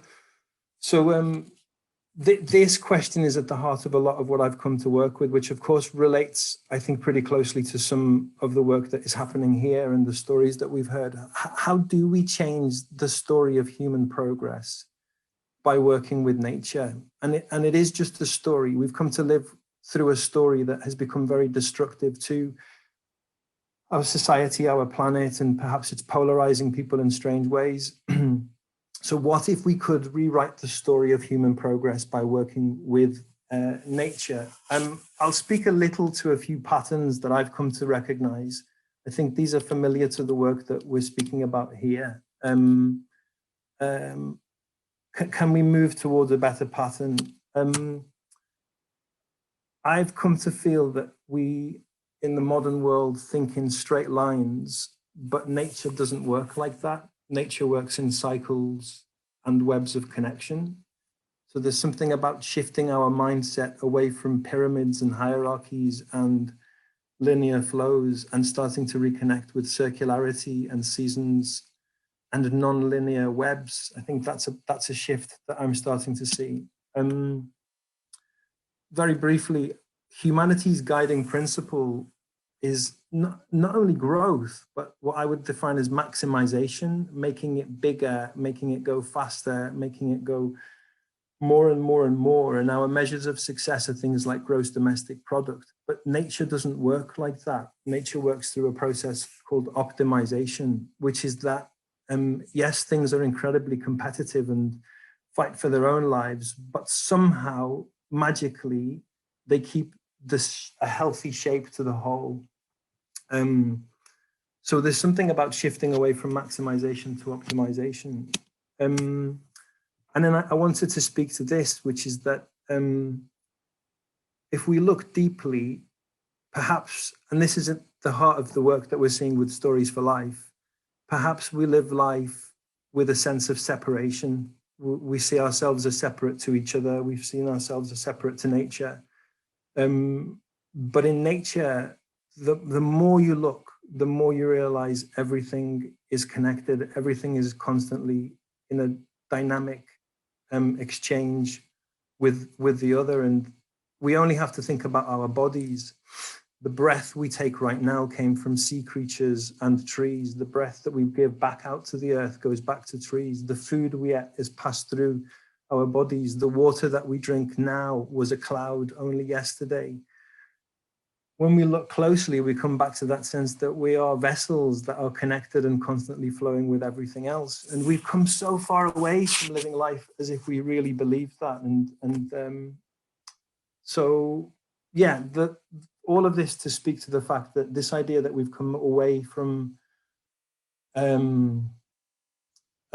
this question is at the heart of a lot of what I've come to work with, which of course relates, I think, pretty closely to some of the work that is happening here and the stories that we've heard. How do we change the story of human progress by working with nature? And it is just a story. We've come to live through a story that has become very destructive to our society, our planet, and perhaps it's polarizing people in strange ways. So what if we could rewrite the story of human progress by working with nature? I'll speak a little to a few patterns that I've come to recognize. I think these are familiar to the work that we're speaking about here. Can we move towards a better pattern? I've come to feel that we, in the modern world, think in straight lines, but nature doesn't work like that. Nature works in cycles and webs of connection. So there's something about shifting our mindset away from pyramids and hierarchies and linear flows and starting to reconnect with circularity and seasons and non-linear webs. I think that's a shift that I'm starting to see. Very briefly, humanity's guiding principle is not only growth, but what I would define as maximization, making it bigger, making it go faster, making it go more and more and more. And our measures of success are things like gross domestic product. But nature doesn't work like that. Nature works through a process called optimization, which is that, yes, things are incredibly competitive and fight for their own lives, but somehow, magically, they keep a healthy shape to the whole. So there's something about shifting away from maximization to optimization. And then I wanted to speak to this, which is that if we look deeply, perhaps, and this is at the heart of the work that we're seeing with Stories for Life, perhaps we live life with a sense of separation. We see ourselves as separate to each other. We've seen ourselves as separate to nature. But in nature, the more you look, the more you realize everything is connected. Everything is constantly in a dynamic exchange with the other. And we only have to think about our bodies. The breath we take right now came from sea creatures and trees. The breath that we give back out to the earth goes back to trees. The food we eat is passed through our bodies. The water that we drink now was a cloud only yesterday. when we look closely, we come back to that sense that we are vessels that are connected and constantly flowing with everything else. And we've come so far away from living life as if we really believe that. So, yeah, all of this to speak to the fact that this idea that we've come away from a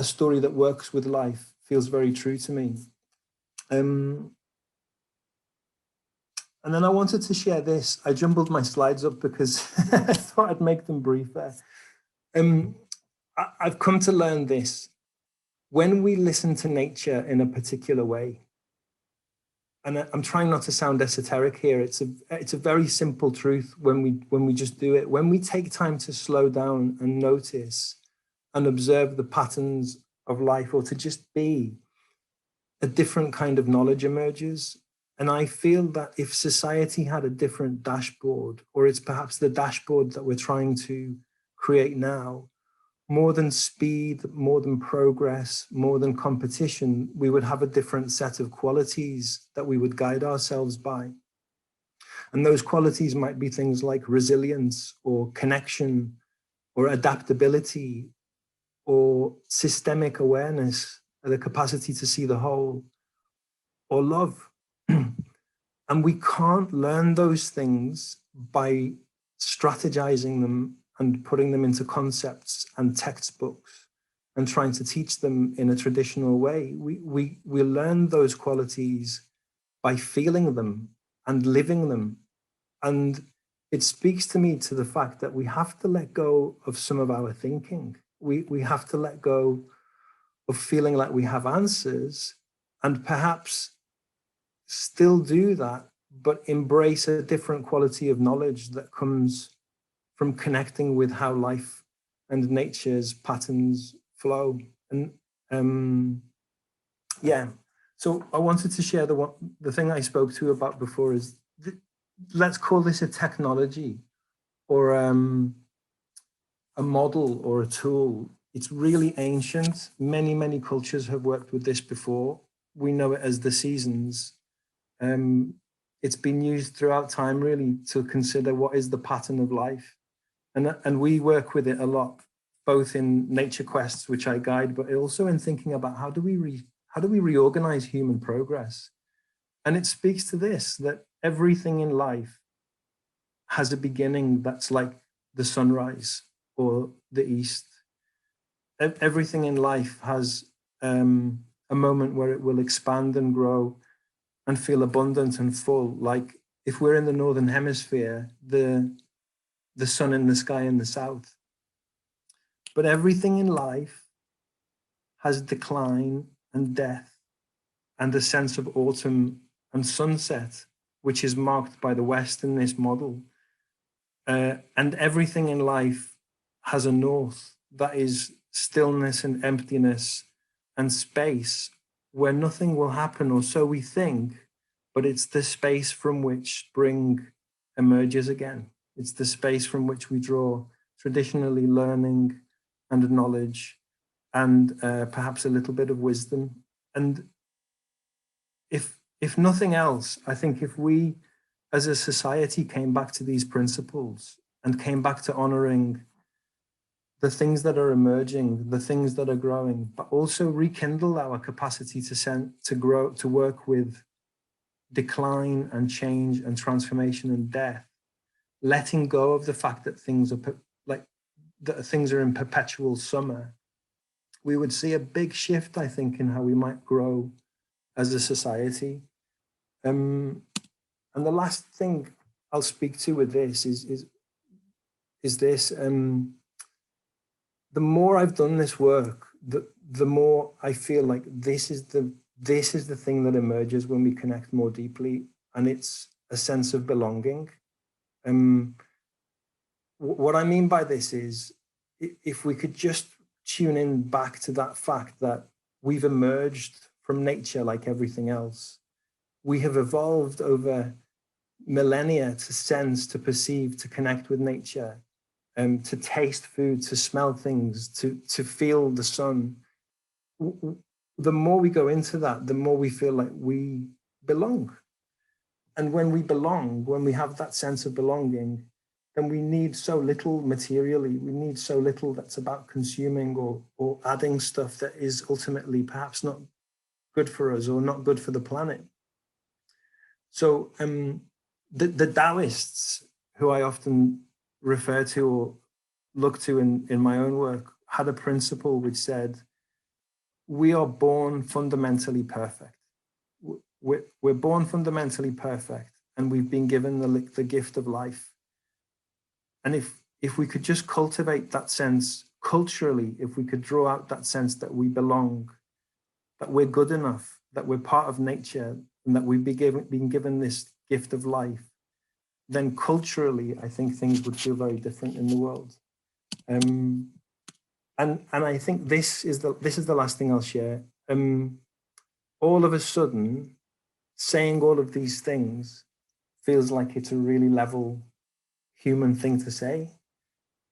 story that works with life feels very true to me. And then I wanted to share this. I jumbled my slides up because I thought I'd make them briefer. I've come to learn this. When we listen to nature in a particular way, and I'm trying not to sound esoteric here, it's a very simple truth when we just do it. When we take time to slow down and notice and observe the patterns of life, or to just be, a different kind of knowledge emerges. And I feel that if society had a different dashboard, or it's perhaps the dashboard that we're trying to create now, more than speed, more than progress, more than competition, we would have a different set of qualities that we would guide ourselves by. And those qualities might be things like resilience, or connection, or adaptability, or systemic awareness, or the capacity to see the whole, or love. And we can't learn those things by strategizing them and putting them into concepts and textbooks and trying to teach them in a traditional way. We learn those qualities by feeling them and living them. And it speaks to me to the fact that we have to let go of some of our thinking. We have to let go of feeling like we have answers, and perhaps still do that, but embrace a different quality of knowledge that comes from connecting with how life and nature's patterns flow. And yeah, so I wanted to share the thing I spoke to about before is, let's call this a technology, or a model, or a tool. It's really ancient. Many cultures have worked with this before. We know it as the seasons. It's been used throughout time, really, to consider what is the pattern of life. And we work with it a lot, both in nature quests, which I guide, but also in thinking about how do we reorganize human progress. And it speaks to this, that everything in life has a beginning that's like the sunrise or the east. Everything in life has a moment where it will expand and grow and feel abundant and full. Like if we're in the Northern Hemisphere, the sun in the sky in the south. But everything in life has decline and death, and a sense of autumn and sunset, which is marked by the West in this model. And everything in life has a north, that is stillness and emptiness and space, where nothing will happen, or so we think, but it's the space from which spring emerges again. It's the space from which we draw traditionally learning and knowledge, and perhaps a little bit of wisdom. And if nothing else, I think if we as a society came back to these principles and came back to honoring the things that are emerging, the things that are growing, but also rekindle our capacity to grow, to work with decline and change and transformation and death, letting go of the fact that things are in perpetual summer, we would see a big shift, I think, in how we might grow as a society. And the last thing I'll speak to with this is this. The more I've done this work, the more I feel like this is the thing that emerges when we connect more deeply, and it's a sense of belonging. What I mean by this is, if we could just tune in back to that fact that we've emerged from nature like everything else. We have evolved over millennia to sense, to perceive, to connect with nature, to taste food, to smell things, to feel the sun. The more we go into that, the more we feel like we belong. And when we belong, when we have that sense of belonging, then we need so little materially. We need so little that's about consuming or adding stuff that is ultimately perhaps not good for us or not good for the planet. So the Taoists, who I often refer to or look to in my own work, had a principle which said, we are born fundamentally perfect. We're born fundamentally perfect, and we've been given the gift of life. And if we could just cultivate that sense culturally, if we could draw out that sense that we belong, that we're good enough, that we're part of nature, and that we've been given this gift of life, then culturally, I think things would feel very different in the world. And I think this is the last thing I'll share. All of a sudden, saying all of these things feels like it's a really level human thing to say.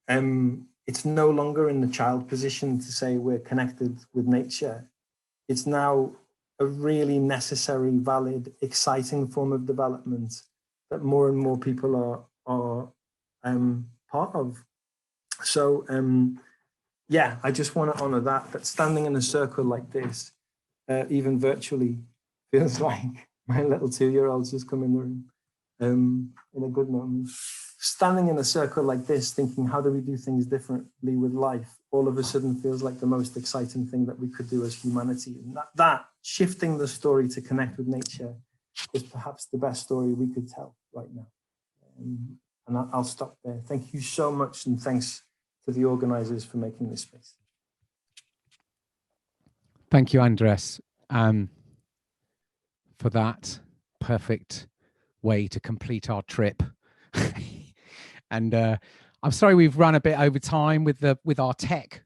It's no longer in the child position to say we're connected with nature. It's now a really necessary, valid, exciting form of development that more and more people are part of. So yeah, I just want to honor that standing in a circle like this, even virtually, feels like my little 2-year-old's just come in the room in a good moment. Standing in a circle like this, thinking, how do we do things differently with life, all of a sudden feels like the most exciting thing that we could do as humanity. And that shifting the story to connect with nature is perhaps the best story we could tell right now. And I'll stop there. Thank you so much, and thanks to the organizers for making this space. Thank you, Andres, for that perfect way to complete our trip. And I'm sorry we've run a bit over time with our tech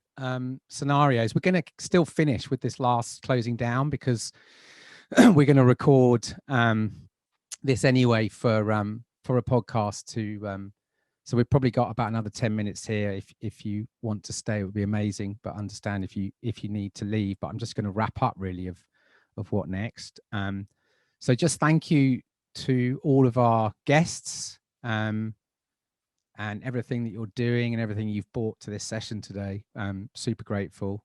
scenarios. We're going to still finish with this last closing down because we're going to record this anyway for a podcast to. So we've probably got about another 10 minutes here. If you want to stay, it would be amazing. But understand if you need to leave. But I'm just going to wrap up really of what next. So just thank you to all of our guests. And everything that you're doing and everything you've brought to this session today. Super grateful.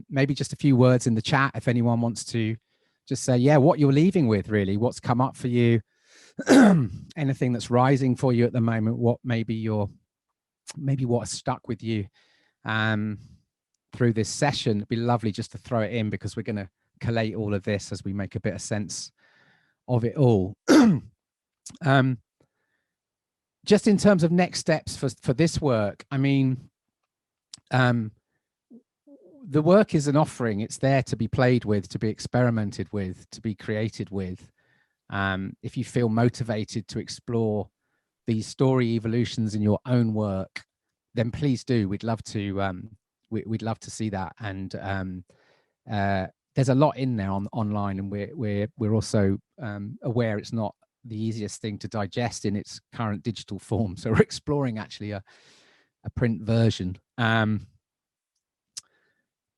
Maybe just a few words in the chat if anyone wants to just say, yeah, what you're leaving with really, what's come up for you, anything that's rising for you at the moment, what what's stuck with you through this session. It'd be lovely just to throw it in because we're going to collate all of this as we make a bit of sense of it all. Just in terms of next steps for this work, I mean, the work is an offering. It's there to be played with, to be experimented with, to be created with. If you feel motivated to explore these story evolutions in your own work, then please do. We'd love to. We'd love to see that. And there's a lot in there online, and we're also aware it's not the easiest thing to digest in its current digital form. So we're exploring actually a print version.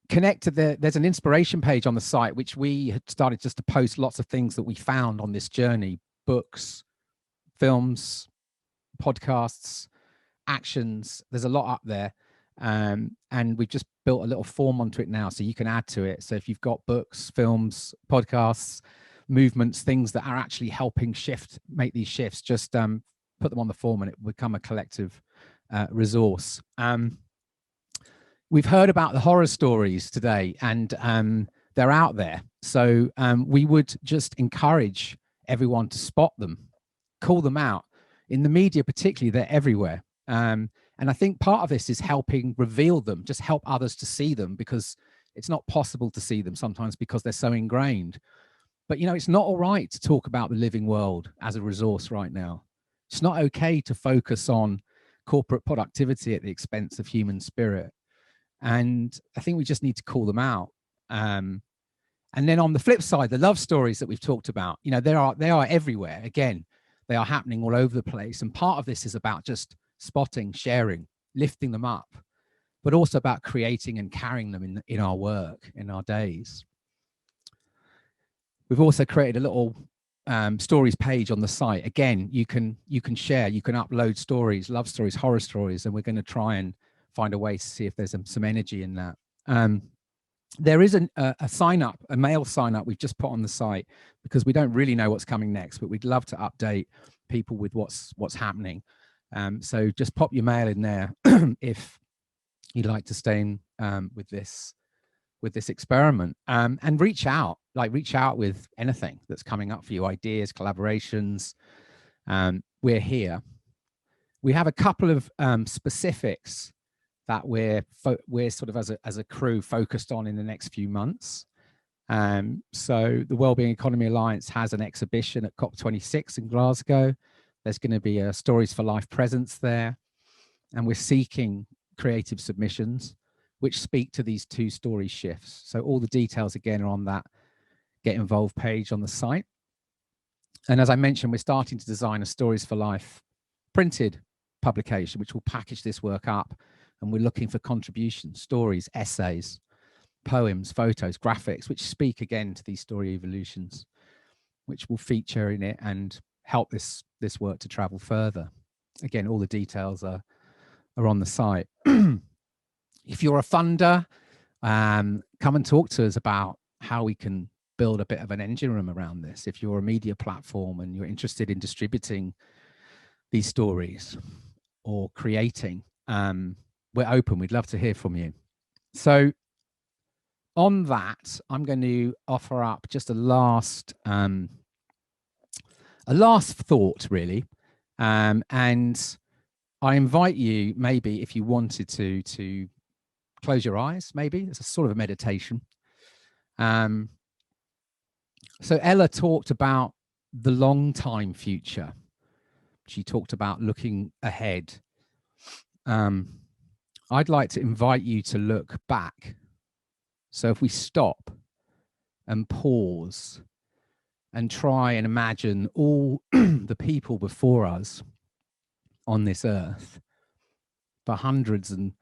Connect to there's an inspiration page on the site, which we had started just to post lots of things that we found on this journey, books, films, podcasts, actions. There's a lot up there. And we've just built a little form onto it now, so you can add to it. So if you've got books, films, podcasts, movements, things that are actually helping make these shifts, just put them on the form and it will become a collective resource. We've heard about the horror stories today, and they're out there. So we would just encourage everyone to spot them, call them out. In the media particularly, they're everywhere. And I think part of this is helping reveal them, just help others to see them, because it's not possible to see them sometimes because they're so ingrained. But, you know, it's not all right to talk about the living world as a resource right now. It's not okay to focus on corporate productivity at the expense of human spirit. And I think we just need to call them out. And then on the flip side, the love stories that we've talked about, you know, they are everywhere. Again, they are happening all over the place. And part of this is about just spotting, sharing, lifting them up, but also about creating and carrying them in our work, in our days. We've also created a little stories page on the site. Again, you can share, you can upload stories, love stories, horror stories, and we're going to try and find a way to see if there's some energy in that. There is a sign up, a mail sign up we've just put on the site because we don't really know what's coming next, but we'd love to update people with what's happening. So just pop your mail in there if you'd like to stay in with this experiment, and reach out with anything that's coming up for you, ideas, collaborations. We're here. We have a couple of specifics that we're sort of as a crew focused on in the next few months. So the Wellbeing Economy Alliance has an exhibition at COP26 in Glasgow. There's going to be a Stories for Life presence there, and we're seeking creative submissions which speak to these two story shifts. So all the details again are on that Get Involved page on the site. And as I mentioned, we're starting to design a Stories for Life printed publication, which will package this work up. And we're looking for contributions, stories, essays, poems, photos, graphics, which speak again to these story evolutions, which will feature in it and help this work to travel further. Again, all the details are on the site. If you're a funder, come and talk to us about how we can build a bit of an engine room around this. If you're a media platform and you're interested in distributing these stories or creating, we're open. We'd love to hear from you. So on that, I'm going to offer up just a last thought, really. And I invite you, maybe if you wanted to close your eyes, maybe. It's a sort of a meditation. So Ella talked about the long time future. She talked about looking ahead. I'd like to invite you to look back. So if we stop and pause and try and imagine all the people before us on this earth for hundreds and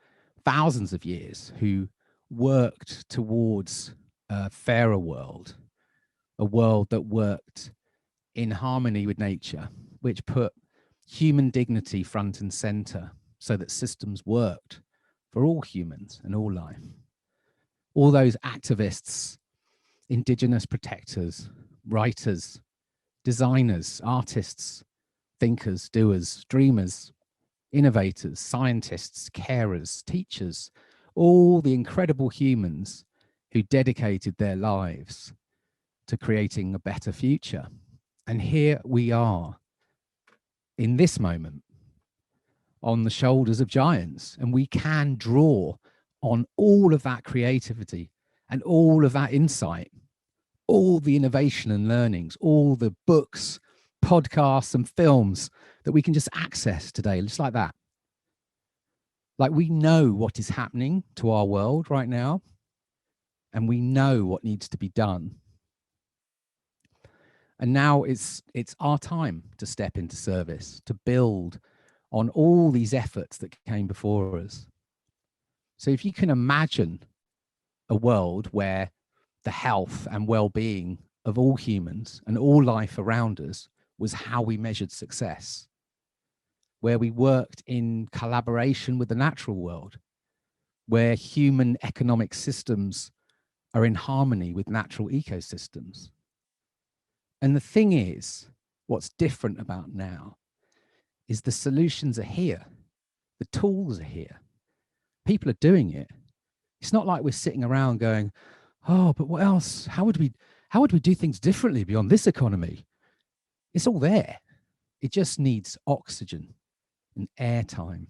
thousands of years who worked towards a fairer world, a world that worked in harmony with nature, which put human dignity front and center so that systems worked for all humans and all life. All those activists, indigenous protectors, writers, designers, artists, thinkers, doers, dreamers, innovators, scientists, carers, teachers, all the incredible humans who dedicated their lives to creating a better future. And here we are in this moment on the shoulders of giants, and we can draw on all of that creativity and all of that insight, all the innovation and learnings, all the books, podcasts and films that we can just access today, just like that. Like, we know what is happening to our world right now, and we know what needs to be done. And now it's our time to step into service, to build on all these efforts that came before us. So if you can imagine a world where the health and well-being of all humans and all life around us was how we measured success, where we worked in collaboration with the natural world, where human economic systems are in harmony with natural ecosystems. And the thing is, what's different about now is the solutions are here. The tools are here. People are doing it. It's not like we're sitting around going, oh, but what else? How would we do things differently beyond this economy? It's all there. It just needs oxygen and airtime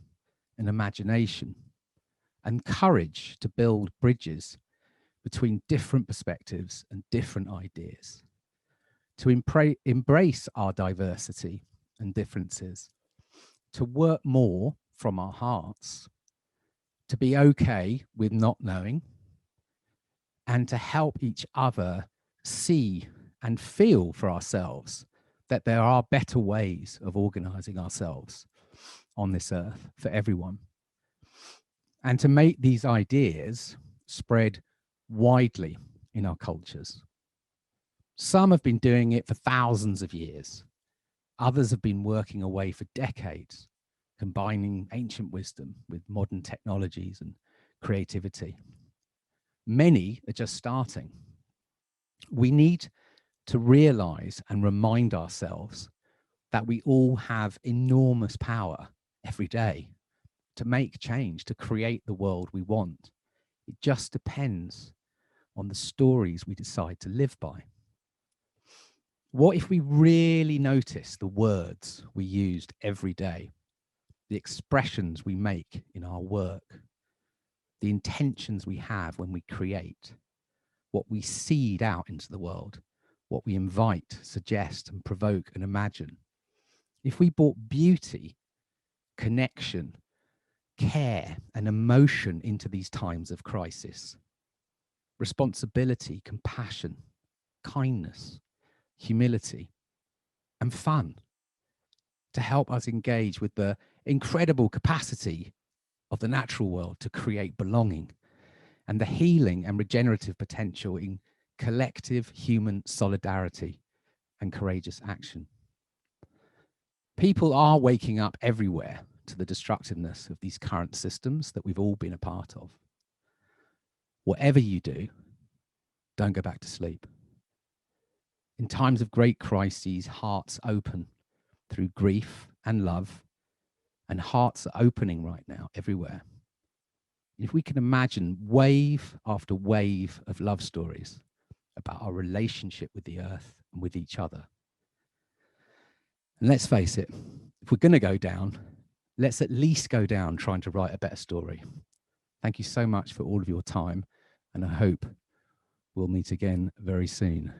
and imagination and courage to build bridges between different perspectives and different ideas, to embrace our diversity and differences, to work more from our hearts, to be okay with not knowing, and to help each other see and feel for ourselves that there are better ways of organizing ourselves on this earth for everyone. And to make these ideas spread widely in our cultures. Some have been doing it for thousands of years. Others have been working away for decades, combining ancient wisdom with modern technologies and creativity. Many are just starting. We need to realize and remind ourselves that we all have enormous power every day to make change, to create the world we want. It just depends on the stories we decide to live by. What if we really notice the words we used every day, the expressions we make in our work, the intentions we have when we create, what we seed out into the world, what we invite, suggest, and provoke and imagine? If we brought beauty, connection, care, and emotion into these times of crisis, responsibility, compassion, kindness, humility, and fun, to help us engage with the incredible capacity of the natural world to create belonging and the healing and regenerative potential in collective human solidarity and courageous action. People are waking up everywhere to the destructiveness of these current systems that we've all been a part of. Whatever you do, don't go back to sleep. In times of great crises, hearts open through grief and love, and hearts are opening right now everywhere. If we can imagine wave after wave of love stories about our relationship with the earth and with each other. And let's face it, if we're going to go down, let's at least go down trying to write a better story. Thank you so much for all of your time, and I hope we'll meet again very soon.